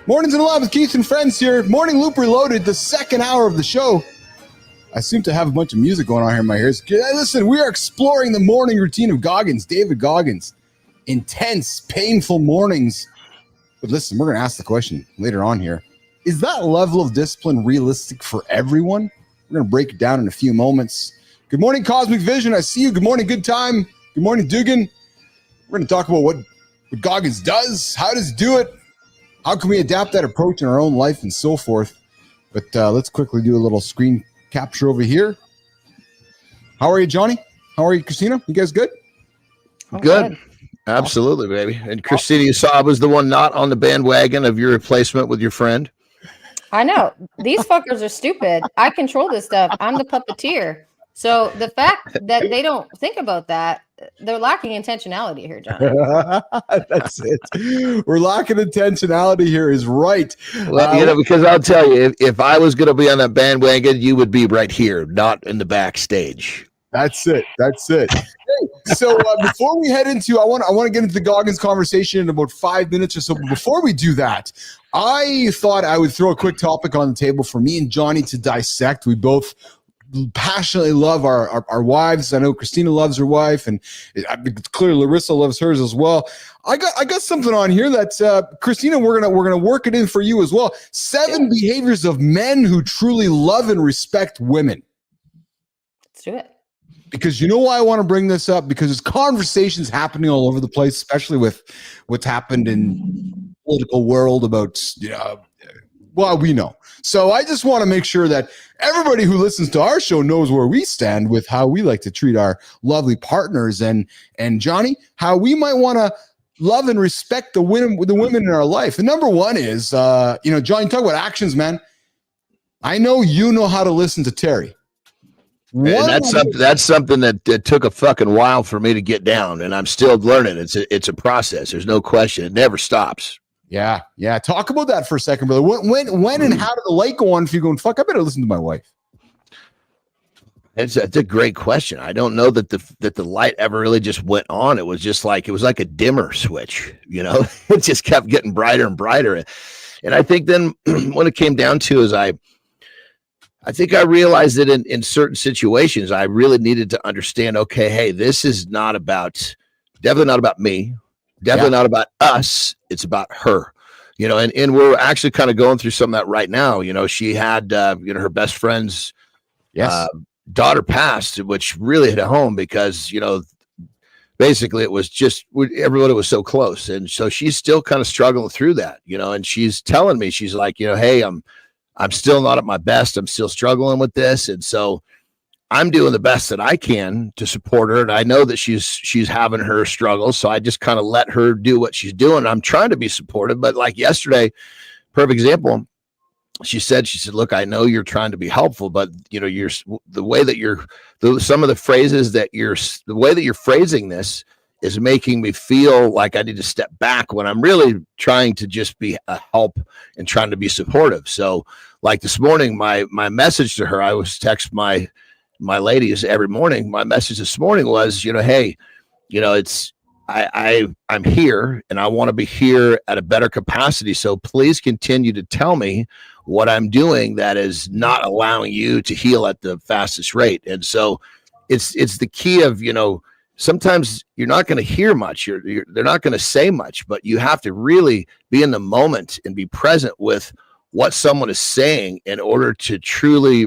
Mornings in Love with Keith and friends here. Morning Loop Reloaded, the second hour of the show. I seem to have a bunch of music going on here in my ears. Listen, we are exploring the morning routine of Goggins, David Goggins. Intense, painful mornings. But listen, we're going to ask the question later on here. Is that level of discipline realistic for everyone? We're going to break it down in a few moments. Good morning, Cosmic Vision. I see you. Good morning, Good Time. Good morning, Dugan. We're going to talk about what Goggins does. How does he do it? How can we adapt that approach in our own life and so forth? But let's quickly do a little screen capture over here. How are you, Johnny? How are you, Christina? You guys good? Good. Absolutely, baby. And Christina, you saw I was the one not on the bandwagon of your replacement with your friend. I know. These fuckers are stupid. I control this stuff. I'm the puppeteer. So the fact that they don't think about that they're lacking intentionality here, John. That's it. We're lacking intentionality here is right. Well, because I'll tell you, if I was going to be on that bandwagon, you would be right here, not in the backstage. That's it. Hey, so before we head into, I want to get into the Goggins conversation in about 5 minutes or so. But before we do that, I thought I would throw a quick topic on the table for me and Johnny to dissect. We both passionately love our wives. I know Christina loves her wife, and clearly Larissa loves hers as well. I got something on here that Christina, we're gonna work it in for you as well. 7 behaviors of men who truly love and respect women. Let's do it. Because you know why I want to bring this up? Because there's conversations happening all over the place, especially with what's happened in the political world about, well, we know. So I just want to make sure that everybody who listens to our show knows where we stand with how we like to treat our lovely partners, and Johnny, how we might want to love and respect the women in our life. And number one is, Johnny, talk about actions, man. I know you know how to listen to Terry. And that's something that took a fucking while for me to get down, and I'm still learning. It's a process. There's no question. It never stops. Yeah. Talk about that for a second, brother. When and how did the light go on for you going, fuck, I better listen to my wife? It's a great question. I don't know that the light ever really just went on. It was like a dimmer switch, It just kept getting brighter and brighter. And I think then when it came down to is I think I realized that in certain situations, I really needed to understand, okay, hey, this is definitely not about me, definitely not about us. It's about her, and we're actually kind of going through some of that right now. She had, her best friend's daughter passed, which really hit home because, basically it was just everybody was so close. And so she's still kind of struggling through that, and she's telling me, she's like, hey, I'm still not at my best. I'm still struggling with this. And so I'm doing the best that I can to support her. And I know that she's having her struggles. So I just kind of let her do what she's doing. I'm trying to be supportive, but like yesterday, perfect example, she said, look, I know you're trying to be helpful, but the way that some of the phrases that the way that you're phrasing this is making me feel like I need to step back when I'm really trying to just be a help and trying to be supportive. So like this morning, my message to her, I was text my ladies every morning. My message this morning was, hey, I'm here and I want to be here at a better capacity. So please continue to tell me what I'm doing that is not allowing you to heal at the fastest rate. And so it's the key of, sometimes you're not going to hear much. They're not going to say much, but you have to really be in the moment and be present with what someone is saying in order to truly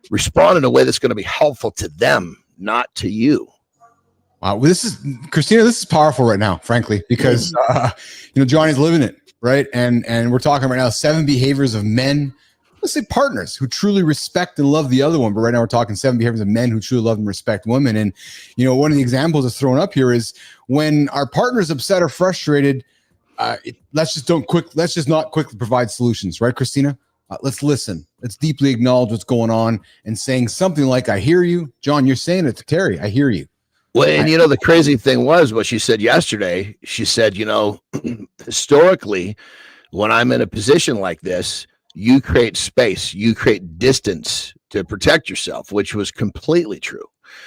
respond in a way that's going to be helpful to them, not to you. Wow, Christina, this is powerful right now, frankly, because Johnny's living it, right? And we're talking right now 7 behaviors of men, let's say partners, who truly respect and love the other one. But right now we're talking 7 behaviors of men who truly love and respect women. And one of the examples that's thrown up here is when our partner's upset or frustrated, let's just not quickly provide solutions, right, Christina? Let's listen. Let's deeply acknowledge what's going on and saying something like, I hear you. John, you're saying it to Terry. I hear you. Well, and the crazy thing was what she said yesterday. She said, historically, when I'm in a position like this, you create space, you create distance to protect yourself, which was completely true.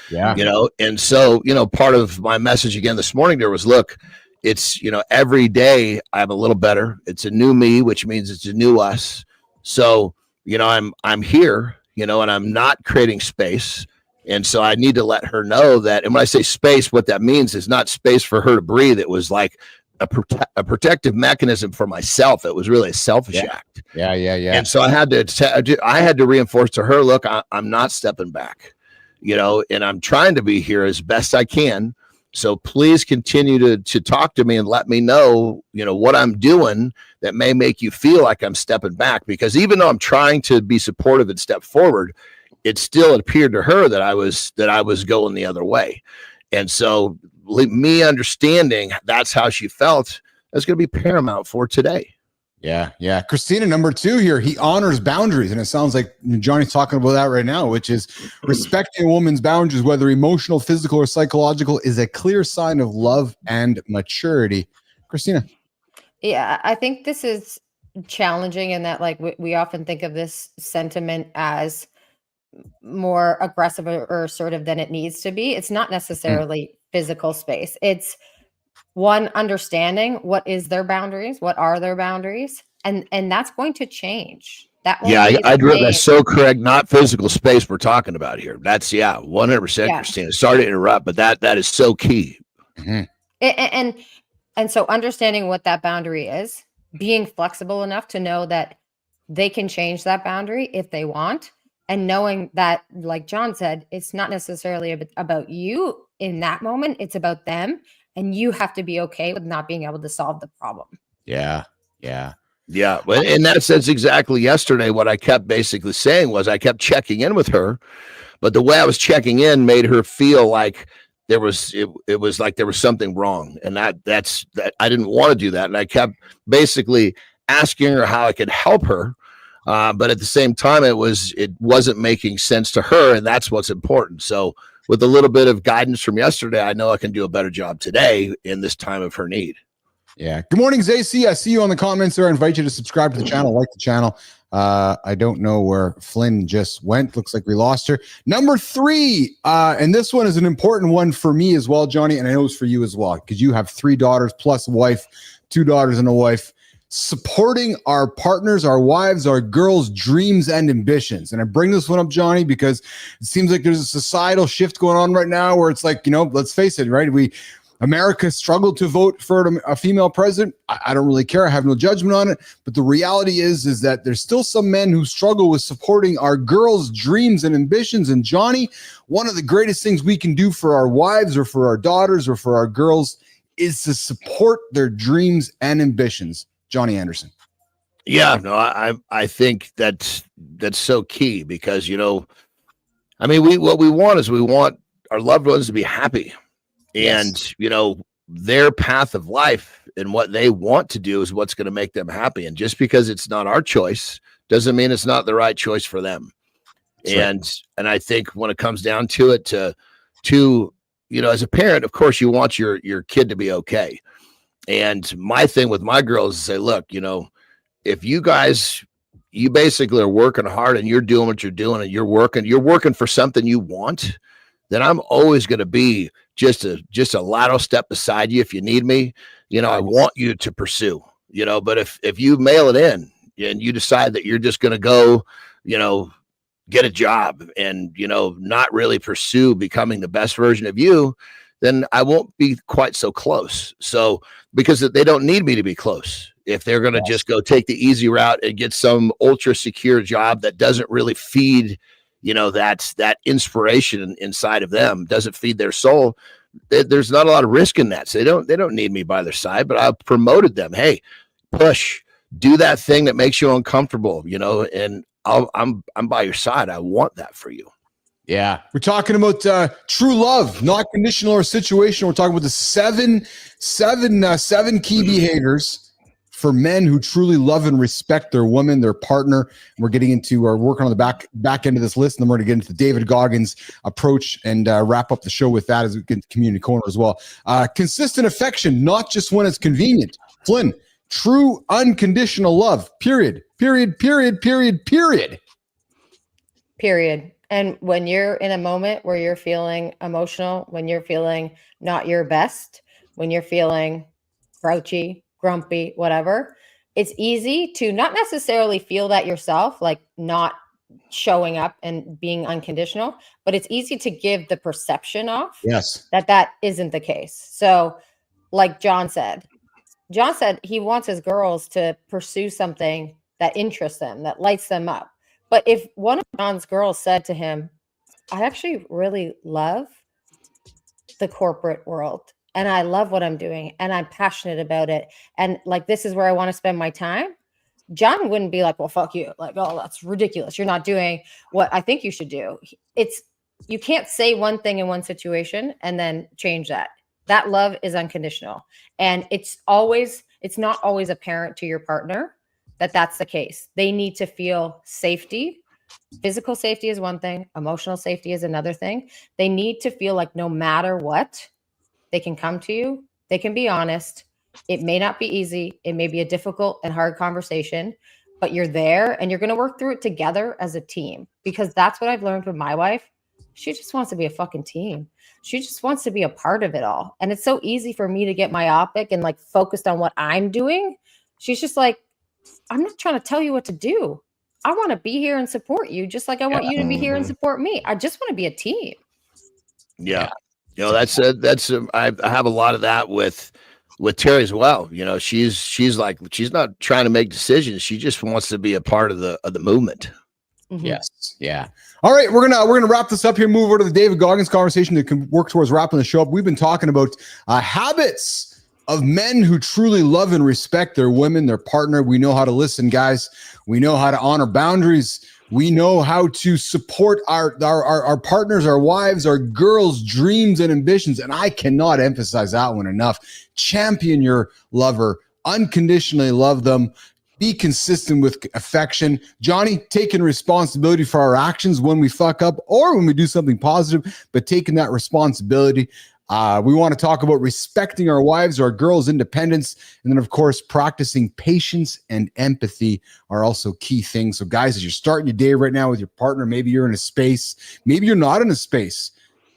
Yeah. And so, part of my message again this morning there was, look, it's, every day I'm a little better. It's a new me, which means it's a new us. So, I'm here, and I'm not creating space. And so I need to let her know that. And when I say space, what that means is not space for her to breathe. It was like a protective mechanism for myself. It was really a selfish act. Yeah. And so I had to reinforce to her, look, I'm not stepping back, and I'm trying to be here as best I can. So please continue to talk to me and let me know, what I'm doing that may make you feel like I'm stepping back, because even though I'm trying to be supportive and step forward, it still appeared to her that I was going the other way. And so me understanding that's how she felt, that's going to be paramount for today. Yeah. Christina, number 2 here. He honors boundaries. And it sounds like Johnny's talking about that right now, which is respecting a woman's boundaries, whether emotional, physical, or psychological, is a clear sign of love and maturity. Christina. Yeah, I think this is challenging in that, like, we often think of this sentiment as more aggressive or assertive than it needs to be. It's not necessarily physical space. It's one, understanding what is their boundaries, what are their boundaries, and that's going to change. That won't be the same. That's so correct. Not physical space we're talking about here. That's 100%, Christina. Sorry to interrupt, but that is so key. And so understanding what that boundary is, being flexible enough to know that they can change that boundary if they want, and knowing that, like John said, it's not necessarily about you in that moment. It's about them, and you have to be okay with not being able to solve the problem. Yeah. Well, in that sense, exactly yesterday, what I kept basically saying was I kept checking in with her, but the way I was checking in made her feel like it was like there was something wrong. And that's I didn't want to do that. And I kept basically asking her how I could help her. But at the same time, it wasn't making sense to her. And that's what's important. So with a little bit of guidance from yesterday, I know I can do a better job today in this time of her need. Yeah. Good morning, ZC. I see you on the comments there. I invite you to subscribe to the channel, like the channel. I don't know where Flynn just went. Looks like we lost her. Number 3, and this one is an important one for me as well, Johnny, and I know it's for you as well, because you have 3 daughters plus a wife, 2 daughters and a wife. Supporting our partners, our wives, our girls' dreams and ambitions. And I bring this one up, Johnny, because it seems like there's a societal shift going on right now where it's like, let's face it, right? America struggled to vote for a female president. I don't really care. I have no judgment on it. But the reality is that there's still some men who struggle with supporting our girls' dreams and ambitions. And Johnny, one of the greatest things we can do for our wives or for our daughters or for our girls is to support their dreams and ambitions. Johnny Anderson. Yeah, no, I think that's so key because, what we want is we want our loved ones to be happy. And, their path of life and what they want to do is what's going to make them happy. And just because it's not our choice doesn't mean it's not the right choice for them. That's right. And I think when it comes down to it, to as a parent, of course, you want your kid to be okay. And my thing with my girls is say, look, if you basically are working hard and you're doing what you're doing and you're working for something you want, then I'm always going to be just a lateral step beside you if you need me. I want you to pursue, but if you mail it in and you decide that you're just going to go, get a job and, not really pursue becoming the best version of you, then I won't be quite so close. So because they don't need me to be close. If they're going to just go take the easy route and get some ultra secure job that doesn't really feed that inspiration inside of them, doesn't feed their soul, there's not a lot of risk in that. So they don't need me by their side, but I've promoted them. Hey, push, do that thing that makes you uncomfortable, and I'm by your side. I want that for you. Yeah. We're talking about true love, not conditional or situational. We're talking about the seven key behaviors for men who truly love and respect their woman, their partner. We're getting into our working on the back end of this list, and then we're going to get into the David Goggins approach and wrap up the show with that as we get to community corner as well. Consistent affection, not just when it's convenient. Flynn, true unconditional love, period. And when you're in a moment where you're feeling emotional, when you're feeling not your best, when you're feeling grouchy, grumpy, whatever, it's easy to not necessarily feel that yourself, like not showing up and being unconditional, but it's easy to give the perception off that isn't the case. So like John said he wants his girls to pursue something that interests them, that lights them up. But if one of John's girls said to him, I actually really love the corporate world and I love what I'm doing and I'm passionate about it, and like this is where I want to spend my time, John wouldn't be like, well, fuck you. Like, oh, that's ridiculous. You're not doing what I think you should do. You can't say one thing in one situation and then change that. That love is unconditional. And it's not always apparent to your partner, that that's the case. They need to feel safety. Physical safety is one thing. Emotional safety is another thing. They need to feel like no matter what, they can come to you. They can be honest. It may not be easy. It may be a difficult and hard conversation, but you're there and you're going to work through it together as a team, because that's what I've learned with my wife. She just wants to be a fucking team. She just wants to be a part of it all. And it's so easy for me to get myopic and like focused on what I'm doing. She's just like, I'm not trying to tell you what to do. I want to be here and support you, just like I want you to be here and support me. I just want to be a team. Yeah. You know, I have a lot of that with Terry as well. You know, she's like, she's not trying to make decisions. She just wants to be a part of the movement. Mm-hmm. Yes. Yeah. All right, we're gonna wrap this up here. Move over to the David Goggins conversation that can work towards wrapping the show up. We've been talking about habits of men who truly love and respect their women, their partner. We know how to listen, guys. We know how to honor boundaries. We know how to support our partners, our wives, our girls' dreams and ambitions. And I cannot emphasize that one enough. Champion your lover, unconditionally love them. Be consistent with affection. Johnny, taking responsibility for our actions when we fuck up or when we do something positive, but taking that responsibility. We want to talk about respecting our wives, our girls' independence, and then, of course, practicing patience and empathy are also key things. So, guys, as you're starting your day right now with your partner, maybe you're in a space, maybe you're not in a space,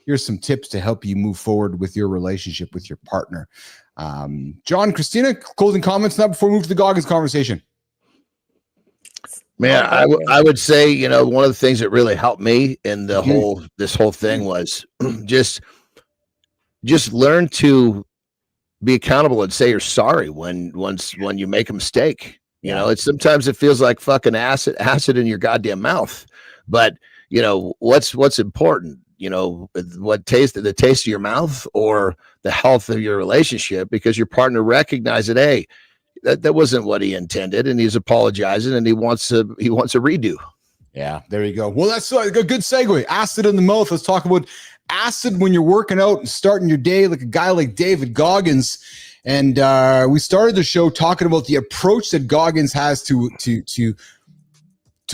here's some tips to help you move forward with your relationship with your partner. John, Christina, closing comments now before we move to the Goggins conversation. Man, I would say, you know, one of the things that really helped me in this whole thing was just learn to be accountable and say you're sorry when you make a mistake. You know, sometimes it feels like fucking acid in your goddamn mouth. But you know, what's important, you know, the taste of your mouth or the health of your relationship, because your partner recognized that, hey, that wasn't what he intended, and he's apologizing and he wants a redo. Yeah, there you go. Well, that's a good segue. Acid in the mouth. Let's talk about acid when you're working out and starting your day like a guy like David Goggins. And we started the show talking about the approach that Goggins has to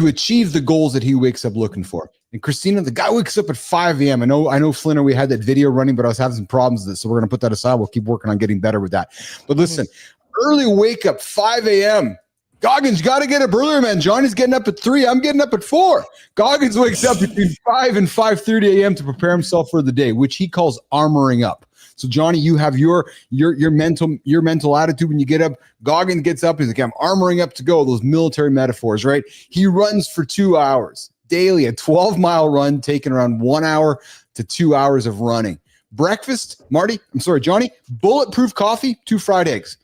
achieve the goals that he wakes up looking for. And Christina, the guy wakes up at 5 a.m. I know, Flynn, we had that video running, but I was having some problems with it, so we're going to put that aside. We'll keep working on getting better with that. But listen, early wake up, 5 a.m. Goggins, you got to get up earlier, man. Johnny's getting up at 3. I'm getting up at 4. Goggins wakes up between 5 and 5:30 a.m. to prepare himself for the day, which he calls armoring up. So, Johnny, you have your mental attitude when you get up. Goggins gets up. He's like, I'm armoring up to go. Those military metaphors, right? He runs for 2 hours daily, a 12-mile run, taking around 1 hour to 2 hours of running. Breakfast, Johnny, bulletproof coffee, 2 fried eggs.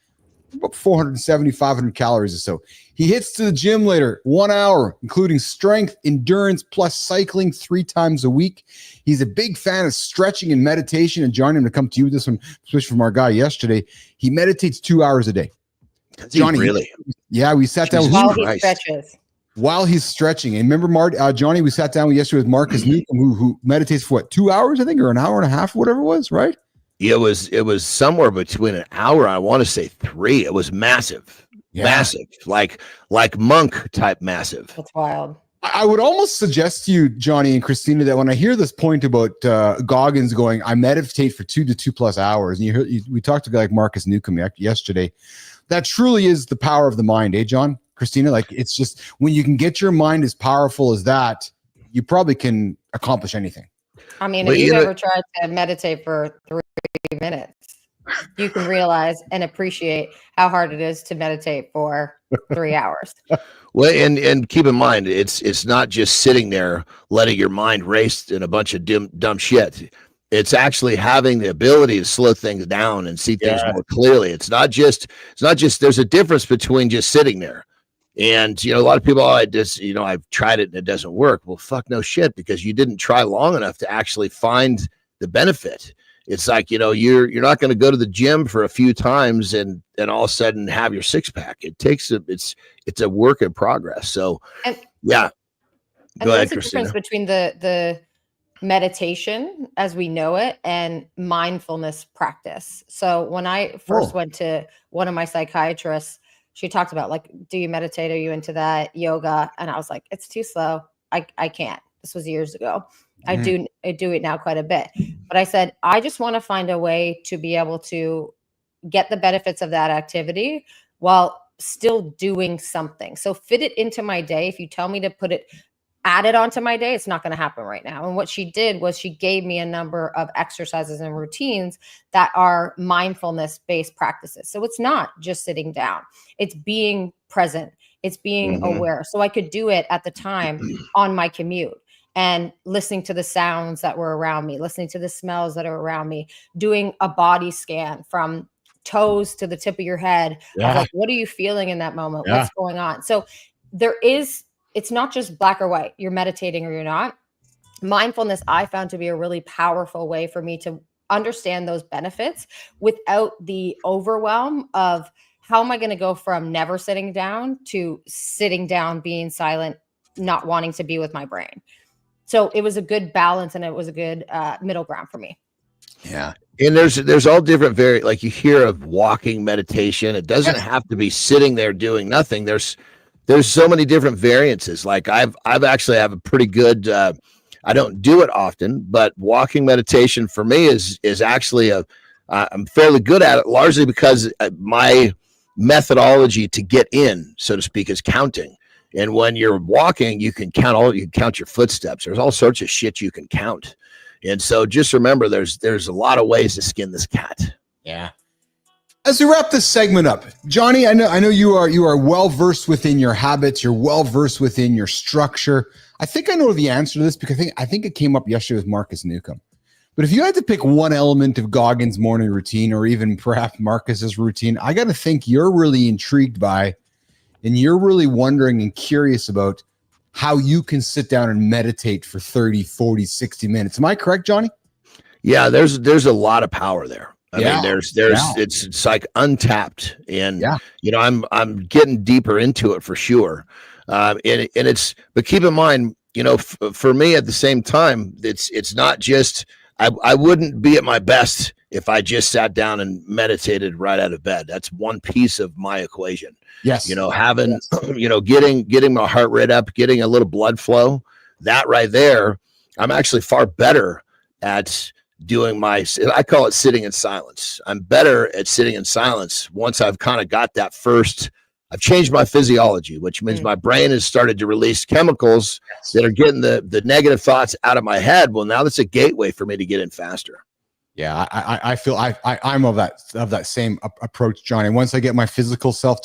About 470, 500 calories or so. He hits to the gym later, 1 hour, including strength, endurance, plus cycling 3 times a week. He's a big fan of stretching and meditation. And Johnny, I'm going to come to you with this one, especially from our guy yesterday. He meditates 2 hours a day. Johnny, really? Yeah, we sat down while he stretches. While he's stretching. And remember, Marty, Johnny, we sat down yesterday with Marcus Newcomb, who meditates for 2 hours, I think, or an hour and a half, whatever it was, right? It was somewhere between an hour, I want to say 3. It was massive. Massive, like monk type massive. That's wild. I would almost suggest to you, Johnny and Christina, that when I hear this point about Goggins going, I meditate for 2 to 2+ hours, and we talked to a guy like Marcus Newcomb yesterday, that truly is the power of the mind, eh, John? Christina, like, it's just when you can get your mind as powerful as that, you probably can accomplish anything. I mean, if you've ever tried to meditate for 3 minutes, you can realize and appreciate how hard it is to meditate for 3 hours. Well, and keep in mind, it's not just sitting there letting your mind race in a bunch of dumb shit. It's actually having the ability to slow things down and see things more clearly. It's not just. There's a difference between just sitting there. And, you know, a lot of people, I've tried it and it doesn't work. Well, fuck no shit, because you didn't try long enough to actually find the benefit. It's like, you know, you're not going to go to the gym for a few times and all of a sudden have your 6-pack. It takes it's a work in progress. So, go ahead, Christina. Difference between the meditation as we know it and mindfulness practice. So when I first went to one of my psychiatrists she talked about like, do you meditate? Are you into that yoga? And I was like, it's too slow. I can't. This was years ago. I do it now quite a bit. But I said, I just want to find a way to be able to get the benefits of that activity while still doing something. So fit it into my day. If you tell me to add it onto my day, it's not going to happen right now. And what she did was she gave me a number of exercises and routines that are mindfulness based practices. So it's not just sitting down, it's being present, it's being aware. So I could do it at the time on my commute and listening to the sounds that were around me, listening to the smells that are around me, doing a body scan from toes to the tip of your head. Of like, what are you feeling in that moment? What's going on? So it's not just black or white. You're meditating or you're not. Mindfulness, I found to be a really powerful way for me to understand those benefits without the overwhelm of how am I going to go from never sitting down to sitting down, being silent, not wanting to be with my brain. So it was a good balance and it was a good middle ground for me. Yeah. And there's all different like you hear of walking meditation. It doesn't have to be sitting there doing nothing. There's so many different variances. Like I've actually have a pretty good, I don't do it often, but walking meditation for me is actually I'm fairly good at it, largely because my methodology to get in, so to speak, is counting. And when you're walking, you can count your footsteps. There's all sorts of shit you can count. And so just remember, there's a lot of ways to skin this cat. Yeah. As we wrap this segment up, Johnny, I know you are well versed within your habits. You're well versed within your structure. I think I know the answer to this because I think it came up yesterday with Marcus Newcomb. But if you had to pick one element of Goggins' morning routine, or even perhaps Marcus's routine, I got to think you're really intrigued by, and you're really wondering and curious about how you can sit down and meditate for 30, 40, 60 minutes. Am I correct, Johnny? Yeah, there's a lot of power there. I mean, it's like untapped, and I'm getting deeper into it for sure. But keep in mind, for me at the same time, it's not just, I wouldn't be at my best if I just sat down and meditated right out of bed. That's one piece of my equation. Yes. Having, getting my heart rate up, getting a little blood flow, that right there, I'm actually far better at doing I call it sitting in silence. I'm better at sitting in silence once I've kind of got that first, I've changed my physiology, which means my brain has started to release chemicals that are getting the negative thoughts out of my head. Well, now that's a gateway for me to get in faster. Yeah, I feel I'm of that same approach, Johnny. Once I get my physical self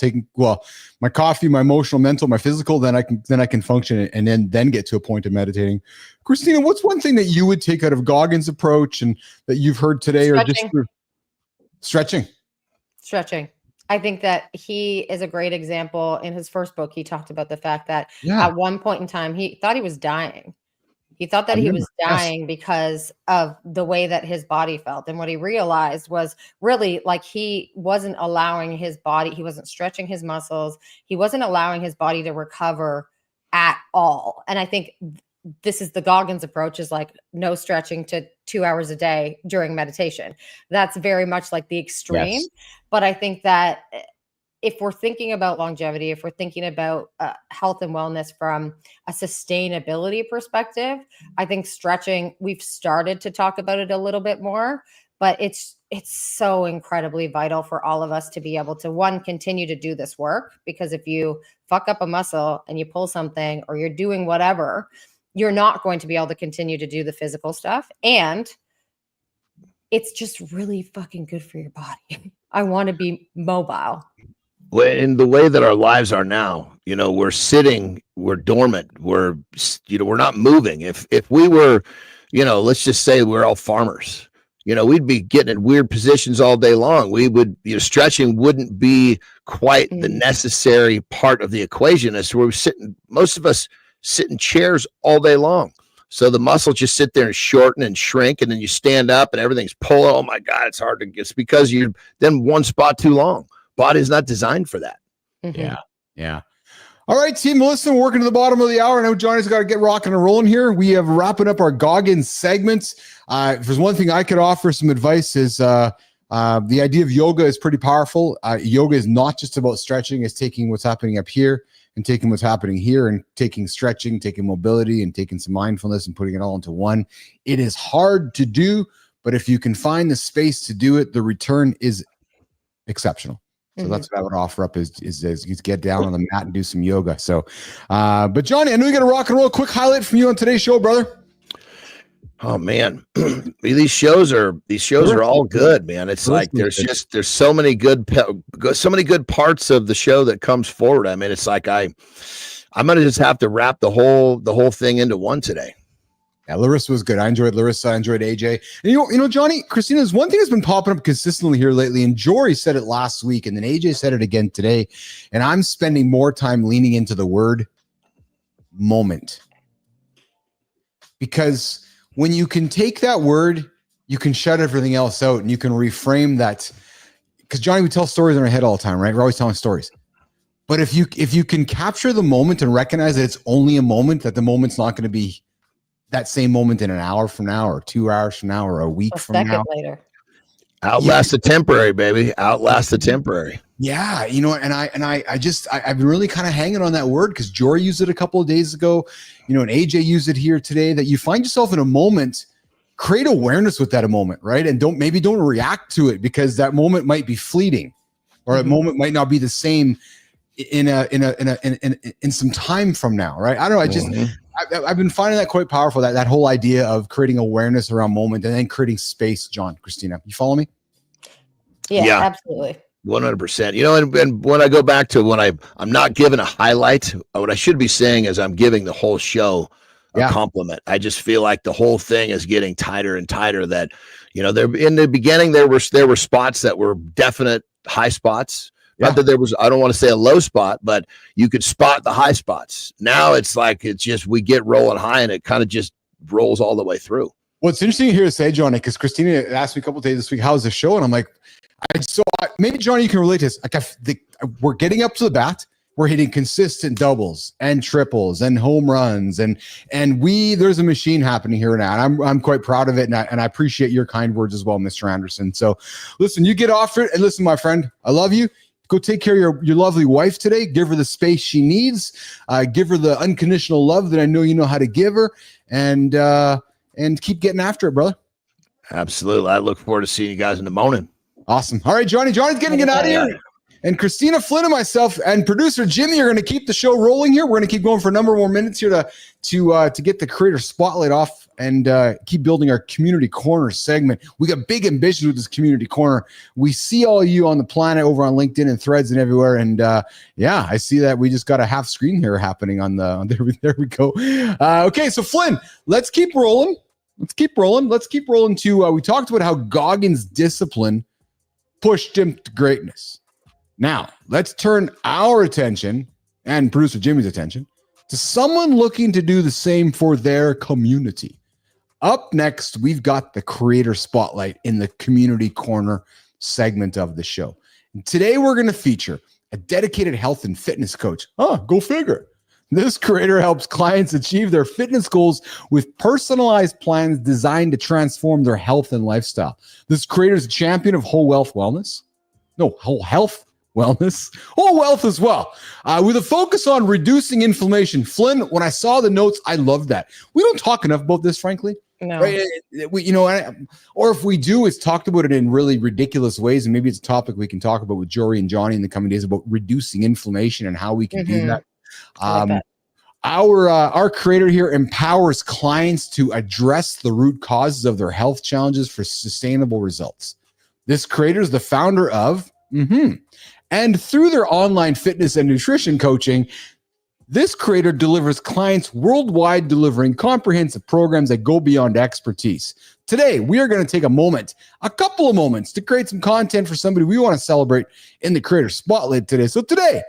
my coffee, my emotional, mental, my physical, then I can function and then get to a point of meditating. Christina, what's one thing that you would take out of Goggins' approach and that you've heard today, or just stretching? Stretching. I think that he is a great example. In his first book, he talked about the fact that at one point in time, he thought he was dying. He thought that he was dying because of the way that his body felt. And what he realized was really like he wasn't allowing his body, he wasn't stretching his muscles. He wasn't allowing his body to recover at all. And I think this is the Goggins approach, is like no stretching to 2 hours a day during meditation. That's very much like the extreme. Yes. But I think that if we're thinking about longevity, if we're thinking about health and wellness from a sustainability perspective, I think stretching, we've started to talk about it a little bit more, but it's so incredibly vital for all of us to be able to, one, continue to do this work, because if you fuck up a muscle and you pull something or you're doing whatever, you're not going to be able to continue to do the physical stuff. And it's just really fucking good for your body. I want to be mobile. In the way that our lives are now, we're sitting, we're dormant, we're not moving. If we were, let's just say we're all farmers, we'd be getting in weird positions all day long. We would, stretching wouldn't be quite the necessary part of the equation. As we're sitting, most of us sit in chairs all day long. So the muscles just sit there and shorten and shrink, and then you stand up and everything's pulling. Oh my God, it's hard to get. It's because you're then one spot too long. Body's not designed for that. Mm-hmm. Yeah. All right, team. Listen, we're working to the bottom of the hour. I know Johnny's got to get rocking and rolling here. We have wrapping up our Goggins segments. If there's one thing I could offer some advice is The idea of yoga is pretty powerful. Yoga is not just about stretching. It's taking what's happening up here and taking what's happening here and taking stretching, taking mobility, and taking some mindfulness and putting it all into one. It is hard to do, but if you can find the space to do it, the return is exceptional. So that's what I would offer up is get down on the mat and do some yoga. So, but Johnny, I know you got a rock and roll quick highlight from you on today's show, brother. Oh man, these shows are all good, man. It's like there's so many good parts of the show that comes forward. I mean, it's like I'm gonna just have to wrap the whole thing into one today. Yeah, Larissa was good. I enjoyed Larissa. I enjoyed AJ. And you know, Johnny, Christina's one thing that's been popping up consistently here lately, and Jory said it last week, and then AJ said it again today, and I'm spending more time leaning into the word moment. Because when you can take that word, you can shut everything else out, and you can reframe that. Because Johnny, we tell stories in our head all the time, right? We're always telling stories. But if you can capture the moment and recognize that it's only a moment, that the moment's not going to be that same moment in an hour from now or 2 hours from now or a week from now. Later. Outlast the temporary, baby. Outlast the temporary. Yeah, you know, and I've been really kind of hanging on that word because Jory used it a couple of days ago, you know, and AJ used it here today, that you find yourself in a moment, create awareness with that moment, right? And don't react to it, because that moment might be fleeting, or a moment might not be the same in some time from now, right? I don't know. I've been finding that quite powerful, that whole idea of creating awareness around moment and then creating space. John, Christina, you follow me? Yeah. Absolutely. 100%. You know, and when I go back to when I'm not giving a highlight, what I should be saying is I'm giving the whole show a compliment. I just feel like the whole thing is getting tighter and tighter. That, you know, there in the beginning there were spots that were definite high spots. Not that there was, I don't want to say a low spot, but you could spot the high spots. Now it's just we get rolling high and it kind of just rolls all the way through. Well, it's interesting to hear you say, Johnny, because Christina asked me a couple of days this week, how's the show? And I'm like, maybe Johnny, you can relate to this. Like we're getting up to the bat. We're hitting consistent doubles and triples and home runs, and there's a machine happening here now. And I'm quite proud of it, and I appreciate your kind words as well, Mr. Anderson. So listen, you get off it, and listen, my friend, I love you. Go take care of your lovely wife today. Give her the space she needs. Give her the unconditional love that I know you know how to give her, and keep getting after it, brother. Absolutely. I look forward to seeing you guys in the morning. Awesome. All right, Johnny's getting it out of here. And Christina Flynn and myself and producer Jimmy are going to keep the show rolling here. We're going to keep going for a number more minutes here to get the creator spotlight off and keep building our community corner segment. We got big ambitions with this community corner. We see all you on the planet over on LinkedIn and Threads and everywhere. And I see that we just got a half screen here happening on there we go. Okay, so Flynn, let's keep rolling. Let's keep rolling to we talked about how Goggins' discipline pushed him to greatness. Now, let's turn our attention and producer Jimmy's attention to someone looking to do the same for their community. Up next, we've got the creator spotlight in the community corner segment of the show. And today, we're going to feature a dedicated health and fitness coach. Go figure. This creator helps clients achieve their fitness goals with personalized plans designed to transform their health and lifestyle. This creator is a champion of whole health wellness, whole wealth as well, with a focus on reducing inflammation. Flynn, when I saw the notes, I loved that. We don't talk enough about this, frankly. No. Right? Or if we do, it's talked about it in really ridiculous ways, and maybe it's a topic we can talk about with Jory and Johnny in the coming days about reducing inflammation and how we can do that. Our creator here empowers clients to address the root causes of their health challenges for sustainable results. This creator is the founder of and through their online fitness and nutrition coaching, this creator delivers clients worldwide, delivering comprehensive programs that go beyond expertise. Today, we are going to take a couple of moments to create some content for somebody we want to celebrate in the creator spotlight today. So today,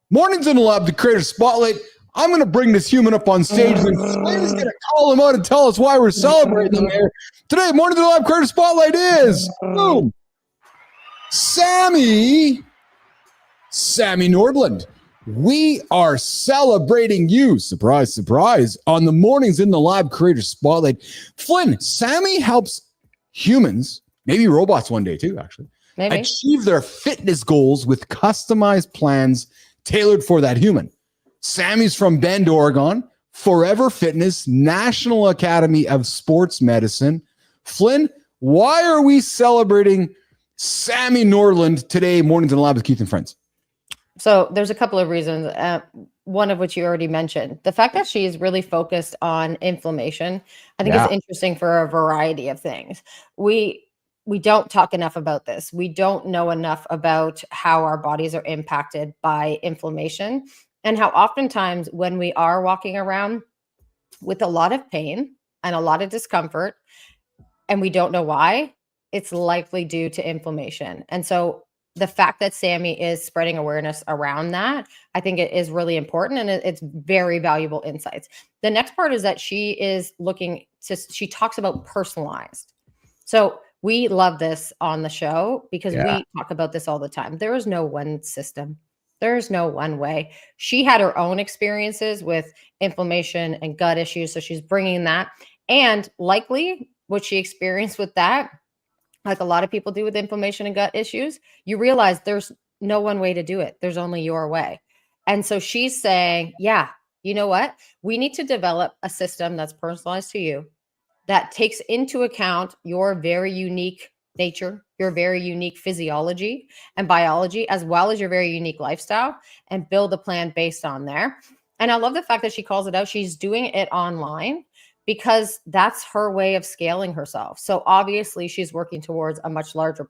Mornings in the Lab, the creator spotlight, I'm going to bring this human up on stage and Flynn's going to call him out and tell us why we're celebrating him here. Today, Mornings in the Lab creator spotlight is boom, Sammy Norland. We are celebrating you, surprise, surprise, on the Mornings in the Lab creator spotlight. Flynn, Sammy helps humans maybe robots one day too, actually, Maybe. achieve their fitness goals with customized plans tailored for that human. Sammy's from Bend, Oregon, Forever Fitness, National Academy of Sports Medicine. Flynn, why are we celebrating Sammy Norland today, Mornings in the Lab with Keith and Friends? So there's a couple of reasons. One of which you already mentioned. The fact that she's really focused on inflammation, I think is interesting for a variety of things. We don't talk enough about this. We don't know enough about how our bodies are impacted by inflammation and how oftentimes when we are walking around with a lot of pain and a lot of discomfort and we don't know why, it's likely due to inflammation. And so the fact that Sammy is spreading awareness around that, I think it is really important and it's very valuable insights. The next part is that she talks about personalized. So we love this on the show because we talk about this all the time. There is no one system. There is no one way. She had her own experiences with inflammation and gut issues. So she's bringing that, and likely what she experienced with that, like a lot of people do with inflammation and gut issues, you realize there's no one way to do it. There's only your way. And so she's saying, yeah, you know what? We need to develop a system that's personalized to you, that takes into account your very unique nature, your very unique physiology and biology, as well as your very unique lifestyle, and build a plan based on there. And I love the fact that she calls it out. She's doing it online, because that's her way of scaling herself. So obviously she's working towards a much larger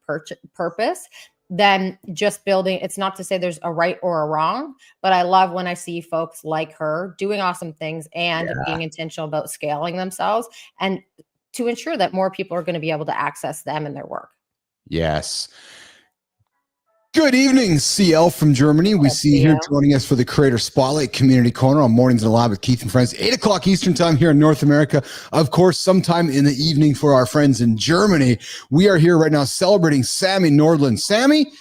purpose than just building. It's not to say there's a right or a wrong, but I love when I see folks like her doing awesome things and being intentional about scaling themselves and to ensure that more people are going to be able to access them and their work. Yes. Good evening, CL from Germany. We see you here joining us for the Creator Spotlight Community Corner on Mornings in the Lab with Keith and Friends, 8 o'clock Eastern time here in North America. Of course, sometime in the evening for our friends in Germany. We are here right now celebrating Sammy Norland. Sammy,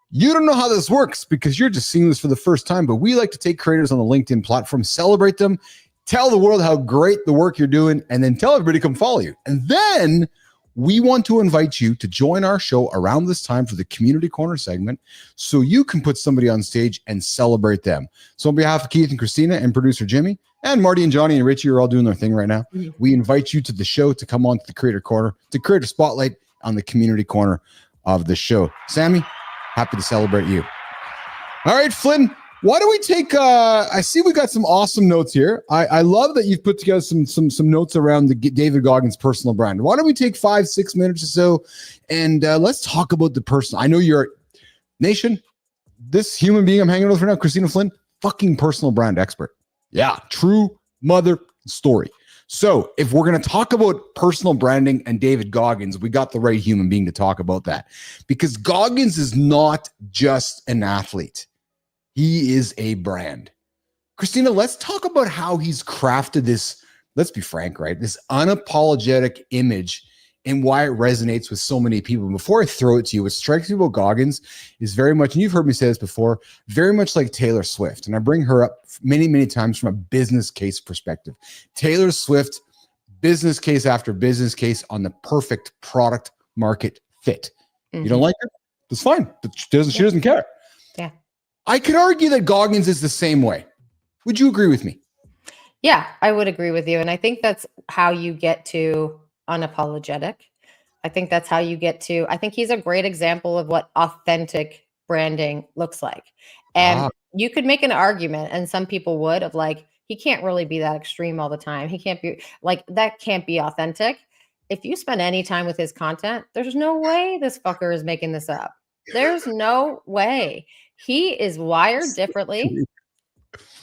you don't know how this works because you're just seeing this for the first time, but we like to take creators on the LinkedIn platform, celebrate them, tell the world how great the work you're doing, and then tell everybody to come follow you. And then we want to invite you to join our show around this time for the Community Corner segment so you can put somebody on stage and celebrate them. So on behalf of Keith and Christina and producer Jimmy and Marty and Johnny and Richie are all doing their thing right now. We invite you to the show to come on to the Creator Corner, to Creator Spotlight on the Community Corner of the show. Sammy, happy to celebrate you. All right, Flynn, why don't we take, I see we got some awesome notes here. I love that you've put together some notes around the David Goggins personal brand. Why don't we take 5-6 minutes or so and let's talk about the personal. I know you're, Nation, this human being I'm hanging with right now, Christina Flynn, fucking personal brand expert. Yeah, true mother story. So if we're going to talk about personal branding and David Goggins, we got the right human being to talk about that, because Goggins is not just an athlete. He is a brand. Christina, let's talk about how he's crafted this, let's be frank, right? This unapologetic image and why it resonates with so many people. Before I throw it to you, what strikes me about Goggins is very much, and you've heard me say this before, very much like Taylor Swift. And I bring her up many, many times from a business case perspective. Taylor Swift, business case after business case on the perfect product market fit. You don't like it? That's fine. She doesn't care. Yeah. I could argue that Goggins is the same way. Would you agree with me? Yeah, I would agree with you. And I think that's how you get to unapologetic. I think that's how you get to, I think he's a great example of what authentic branding looks like. And you could make an argument, and some people would, of like, he can't really be that extreme all the time. He can't be like, that can't be authentic. If you spend any time with his content, there's no way this fucker is making this up. There's no way. He is wired differently.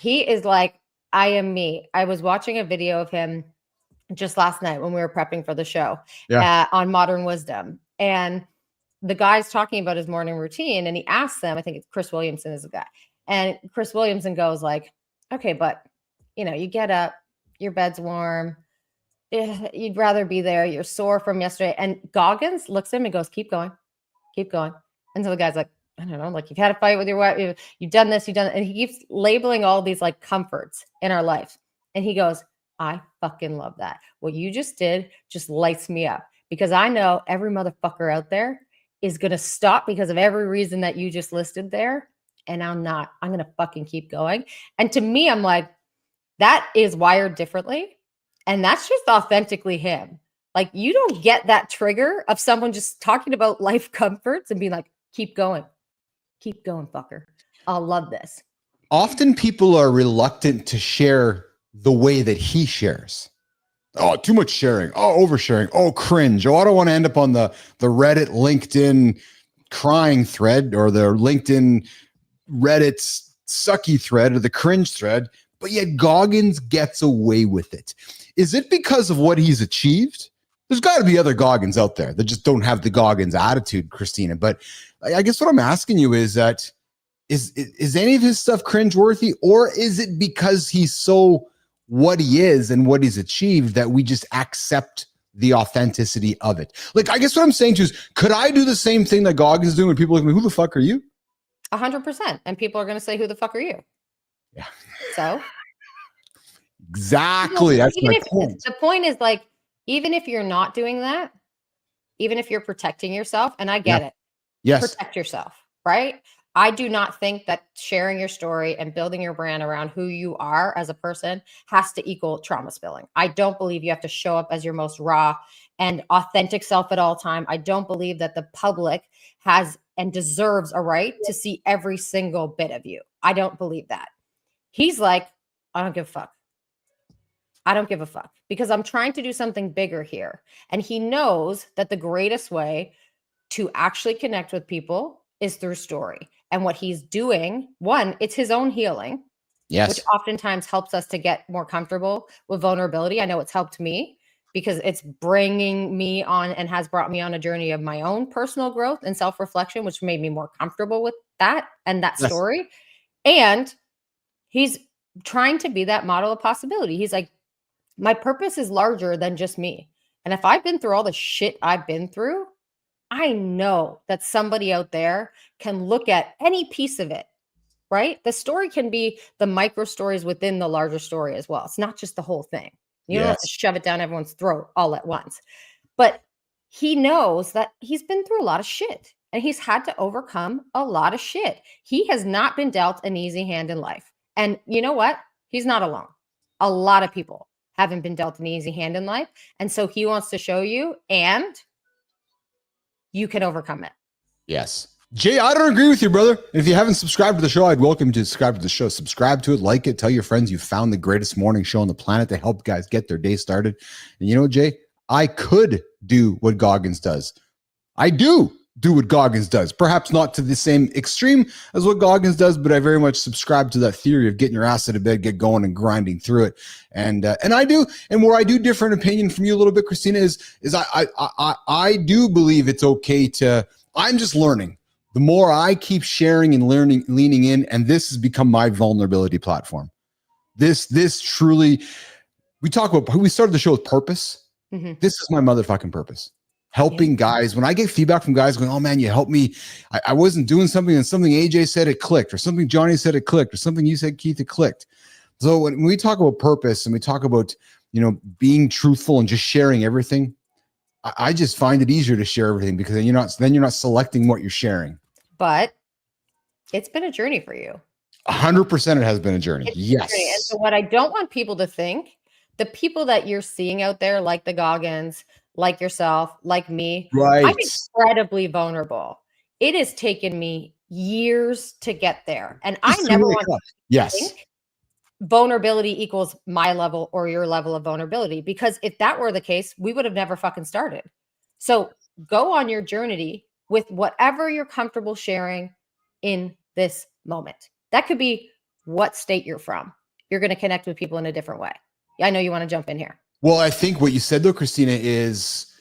He is like, I am me. I was watching a video of him just last night when we were prepping for the show on Modern Wisdom. And the guy's talking about his morning routine, and he asks them, I think it's Chris Williamson is the guy. And Chris Williamson goes like, okay, but you know, you get up, your bed's warm. You'd rather be there. You're sore from yesterday. And Goggins looks at him and goes, keep going, keep going. And so the guy's like, I don't know, like, you've had a fight with your wife, you've done this, you've done it. And he keeps labeling all these like comforts in our life. And he goes, I fucking love that. What you just did just lights me up, because I know every motherfucker out there is going to stop because of every reason that you just listed there. And I'm not. I'm going to fucking keep going. And to me, I'm like, that is wired differently. And that's just authentically him. Like, you don't get that trigger of someone just talking about life comforts and being like, keep going, fucker. I'll love this. Often people are reluctant to share the way that he shares. Oh, too much sharing. Oh, oversharing. Oh, cringe. Oh, I don't want to end up on the Reddit, LinkedIn crying thread, or the LinkedIn Reddit's sucky thread, or the cringe thread. But yet Goggins gets away with it. Is it because of what he's achieved? There's got to be other Goggins out there that just don't have the Goggins attitude, Christina. But I guess what I'm asking you is that, is any of his stuff cringeworthy, or is it because he's so what he is and what he's achieved that we just accept the authenticity of it? Like, I guess what I'm saying to you is, could I do the same thing that Goggins is doing when people look at me, who the fuck are you? 100%. And people are going to say, who the fuck are you? Yeah. So exactly. That's my point. The point is, like, even if you're not doing that, even if you're protecting yourself, and I get it. Yes. Protect yourself, right? I do not think that sharing your story and building your brand around who you are as a person has to equal trauma spilling. I don't believe you have to show up as your most raw and authentic self at all time. I don't believe that the public has and deserves a right to see every single bit of you. I don't believe that. He's like, I don't give a fuck. I don't give a fuck, because I'm trying to do something bigger here. And he knows that the greatest way to actually connect with people is through story. And what he's doing, one, it's his own healing, yes, which oftentimes helps us to get more comfortable with vulnerability. I know it's helped me because it's bringing me on and has brought me on a journey of my own personal growth and self-reflection, which made me more comfortable with that and that story. And he's trying to be that model of possibility. He's like, my purpose is larger than just me. And if I've been through all the shit I've been through, I know that somebody out there can look at any piece of it, right? The story can be the micro stories within the larger story as well. It's not just the whole thing. You don't have to shove it down everyone's throat all at once. But he knows that he's been through a lot of shit and he's had to overcome a lot of shit. He has not been dealt an easy hand in life. And you know what? He's not alone. A lot of people haven't been dealt an easy hand in life. And so he wants to show you, and you can overcome it. Yes. Jay, I don't agree with you, brother. If you haven't subscribed to the show, I'd welcome you to subscribe to the show. Subscribe to it, like it, tell your friends you found the greatest morning show on the planet to help guys get their day started. And you know, Jay, I could do what Goggins does. I do what Goggins does. Perhaps not to the same extreme as what Goggins does, but I very much subscribe to that theory of getting your ass out of bed, get going and grinding through it. And I do. And where I do differ in opinion from you a little bit, Christina, is I do believe it's okay to, I'm just learning. The more I keep sharing and learning, leaning in, and this has become my vulnerability platform. This truly, we started the show with purpose. Mm-hmm. This is my motherfucking purpose. Helping guys. When I get feedback from guys going, oh man, you helped me. I wasn't doing something and something AJ said it clicked, or something Johnny said it clicked, or something you said, Keith, it clicked. So when we talk about purpose and we talk about, being truthful and just sharing everything, I just find it easier to share everything, because then you're not selecting what you're sharing. But it's been a journey for you. 100% it has been a journey. Yes. And so what I don't want people to think, the people that you're seeing out there, like the Goggins, like yourself, like me, right? I'm incredibly vulnerable. It has taken me years to get there. And I never want to think vulnerability equals my level or your level of vulnerability, because if that were the case, we would have never fucking started. So go on your journey with whatever you're comfortable sharing in this moment. That could be what state you're from. You're going to connect with people in a different way. I know you want to jump in here. Well, I think what you said though, Christina, is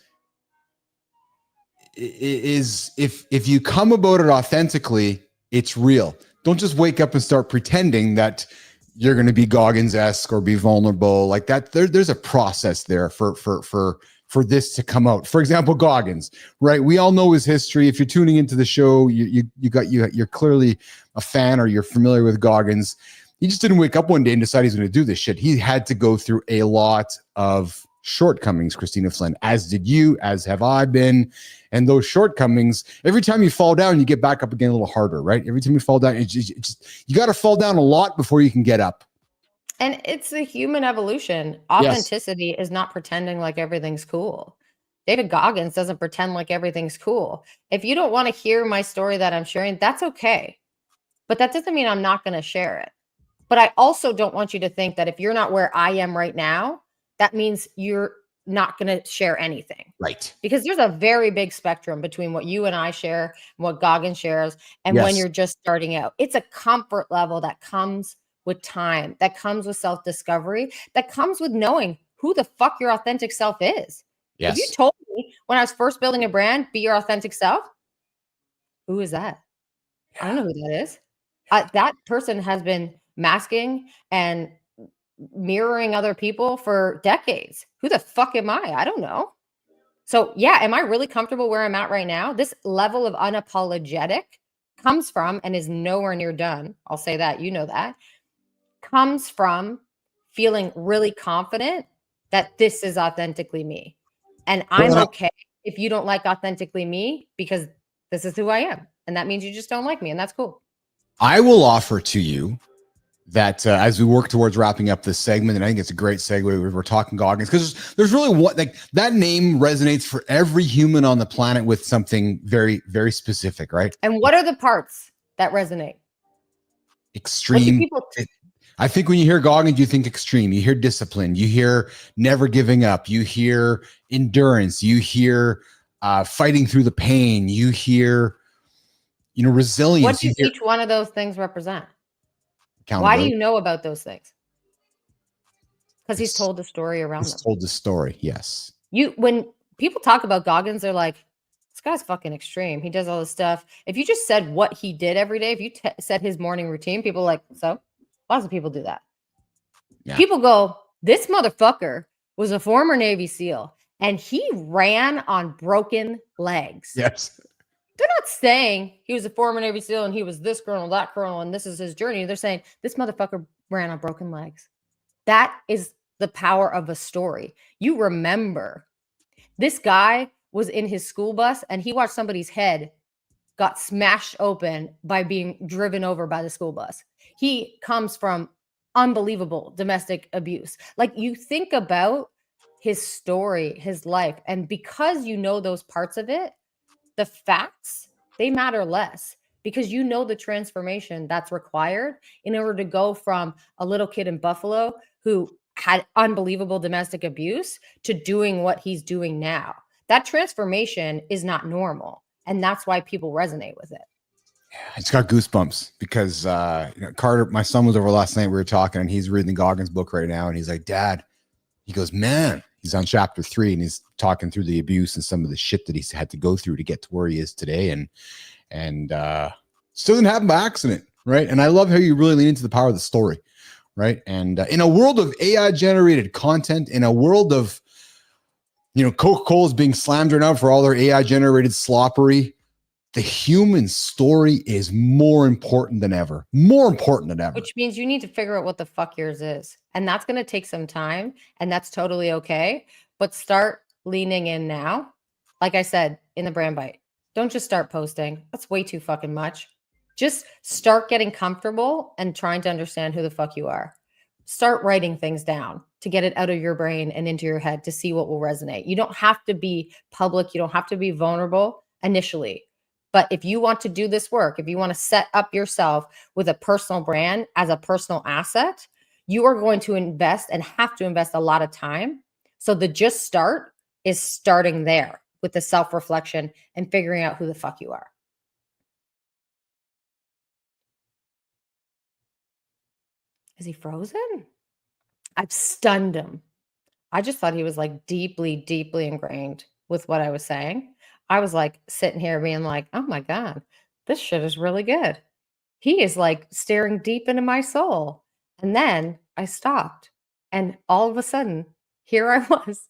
if you come about it authentically, it's real. Don't just wake up and start pretending that you're going to be Goggins-esque or be vulnerable like that. There's a process there for this to come out. For example, Goggins, right? We all know his history. If you're tuning into the show, you're clearly a fan or you're familiar with Goggins. He just didn't wake up one day and decide he's going to do this shit. He had to go through a lot of shortcomings, Christina Flynn, as did you, as have I been. And those shortcomings, every time you fall down, you get back up again a little harder, right? Every time you fall down, you got to fall down a lot before you can get up. And it's the human evolution. Authenticity is not pretending like everything's cool. David Goggins doesn't pretend like everything's cool. If you don't want to hear my story that I'm sharing, that's okay. But that doesn't mean I'm not going to share it. But I also don't want you to think that if you're not where I am right now, that means you're not going to share anything. Right. Because there's a very big spectrum between what you and I share and what Goggins shares and when you're just starting out. It's a comfort level that comes with time, that comes with self-discovery, that comes with knowing who the fuck your authentic self is. Yes. If you told me when I was first building a brand, be your authentic self, who is that? I don't know who that is. That person has been masking and mirroring other people for decades. Who the fuck am I? I don't know. So yeah, am I really comfortable where I'm at right now? This level of unapologetic comes from, and is nowhere near done, I'll say that, you know that, comes from feeling really confident that this is authentically me. And I'm okay if you don't like authentically me, because this is who I am. And that means you just don't like me, and that's cool. I will offer to you that as we work towards wrapping up this segment, and I think it's a great segue, we're talking Goggins, because there's really what, like, that name resonates for every human on the planet with something very, very specific, right? And what are the parts that resonate? Extreme. I think when you hear Goggins, you think extreme. You hear discipline. You hear never giving up. You hear endurance. You hear fighting through the pain. You hear, resilience. What does each one of those things represent? Why do you know about those things? Because he's told the story around them. He's told the story, yes. When people talk about Goggins, they're like, this guy's fucking extreme. He does all this stuff. If you just said what he did every day, if you said his morning routine, people are like, so? Lots of people do that. Yeah. People go, this motherfucker was a former Navy SEAL, and he ran on broken legs. Yes. They're not saying he was a former Navy SEAL and he was this colonel, that colonel, and this is his journey. They're saying this motherfucker ran on broken legs. That is the power of a story. You remember this guy was in his school bus and he watched somebody's head got smashed open by being driven over by the school bus. He comes from unbelievable domestic abuse. Like, you think about his story, his life, and because you know those parts of it, the facts, they matter less, because you know the transformation that's required in order to go from a little kid in Buffalo who had unbelievable domestic abuse to doing what he's doing now. That transformation is not normal. And that's why people resonate with it. I just got goosebumps because Carter, my son, was over last night. We were talking, and he's reading the Goggins book right now. And he's like, Dad, he goes, man, he's on chapter 3, and he's talking through the abuse and some of the shit that he's had to go through to get to where he is today. And still didn't happen by accident, right? And I love how you really lean into the power of the story, right? And in a world of AI generated content, in a world of, Coca-Cola is being slammed right now for all their AI generated sloppery, the human story is more important than ever. More important than ever. Which means you need to figure out what the fuck yours is. And that's going to take some time, and that's totally okay. But start leaning in now. Like I said, in the brand bite, don't just start posting. That's way too fucking much. Just start getting comfortable and trying to understand who the fuck you are. Start writing things down to get it out of your brain and into your head to see what will resonate. You don't have to be public. You don't have to be vulnerable initially. But if you want to do this work, if you want to set up yourself with a personal brand as a personal asset, you are going to invest and have to invest a lot of time. So the just start is starting there with the self-reflection and figuring out who the fuck you are. Is he frozen? I've stunned him. I just thought he was like deeply, deeply ingrained with what I was saying. I was like sitting here being like, oh my God, this shit is really good. He is like staring deep into my soul. And then I stopped. And all of a sudden, here I was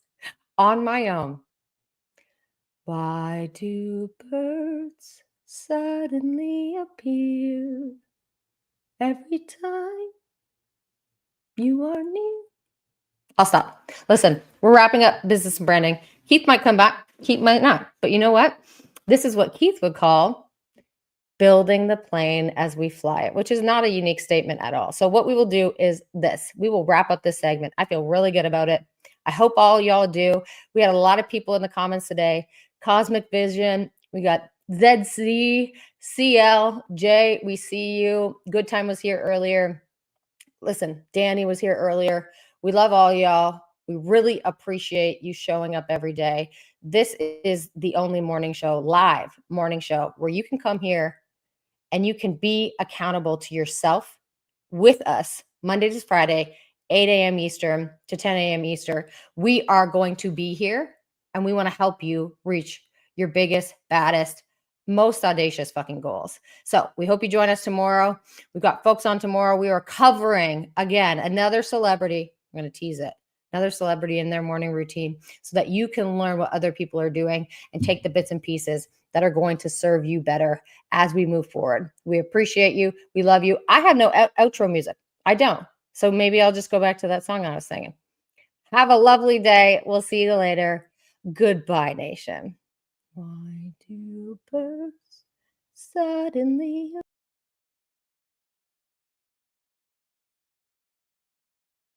on my own. Why do birds suddenly appear every time you are near? I'll stop. Listen, we're wrapping up business and branding. Keith might come back. Keith might not. But you know what? This is what Keith would call building the plane as we fly it, which is not a unique statement at all. So what we will do is this. We will wrap up this segment. I feel really good about it. I hope all y'all do. We had a lot of people in the comments today. Cosmic Vision. We got ZC, CL, Jay, we see you. Good Time was here earlier. Listen, Danny was here earlier. We love all y'all. We really appreciate you showing up every day. This is the only morning show, live morning show, where you can come here and you can be accountable to yourself with us Monday to Friday, 8 a.m. Eastern to 10 a.m. Eastern. We are going to be here and we want to help you reach your biggest, baddest, most audacious fucking goals. So we hope you join us tomorrow. We've got folks on tomorrow. We are covering, again, another celebrity. I'm going to tease it. Another celebrity in their morning routine so that you can learn what other people are doing and take the bits and pieces that are going to serve you better as we move forward. We appreciate you. We love you. I have no outro music. I don't. So maybe I'll just go back to that song I was singing. Have a lovely day. We'll see you later. Goodbye, nation. Why do birds suddenly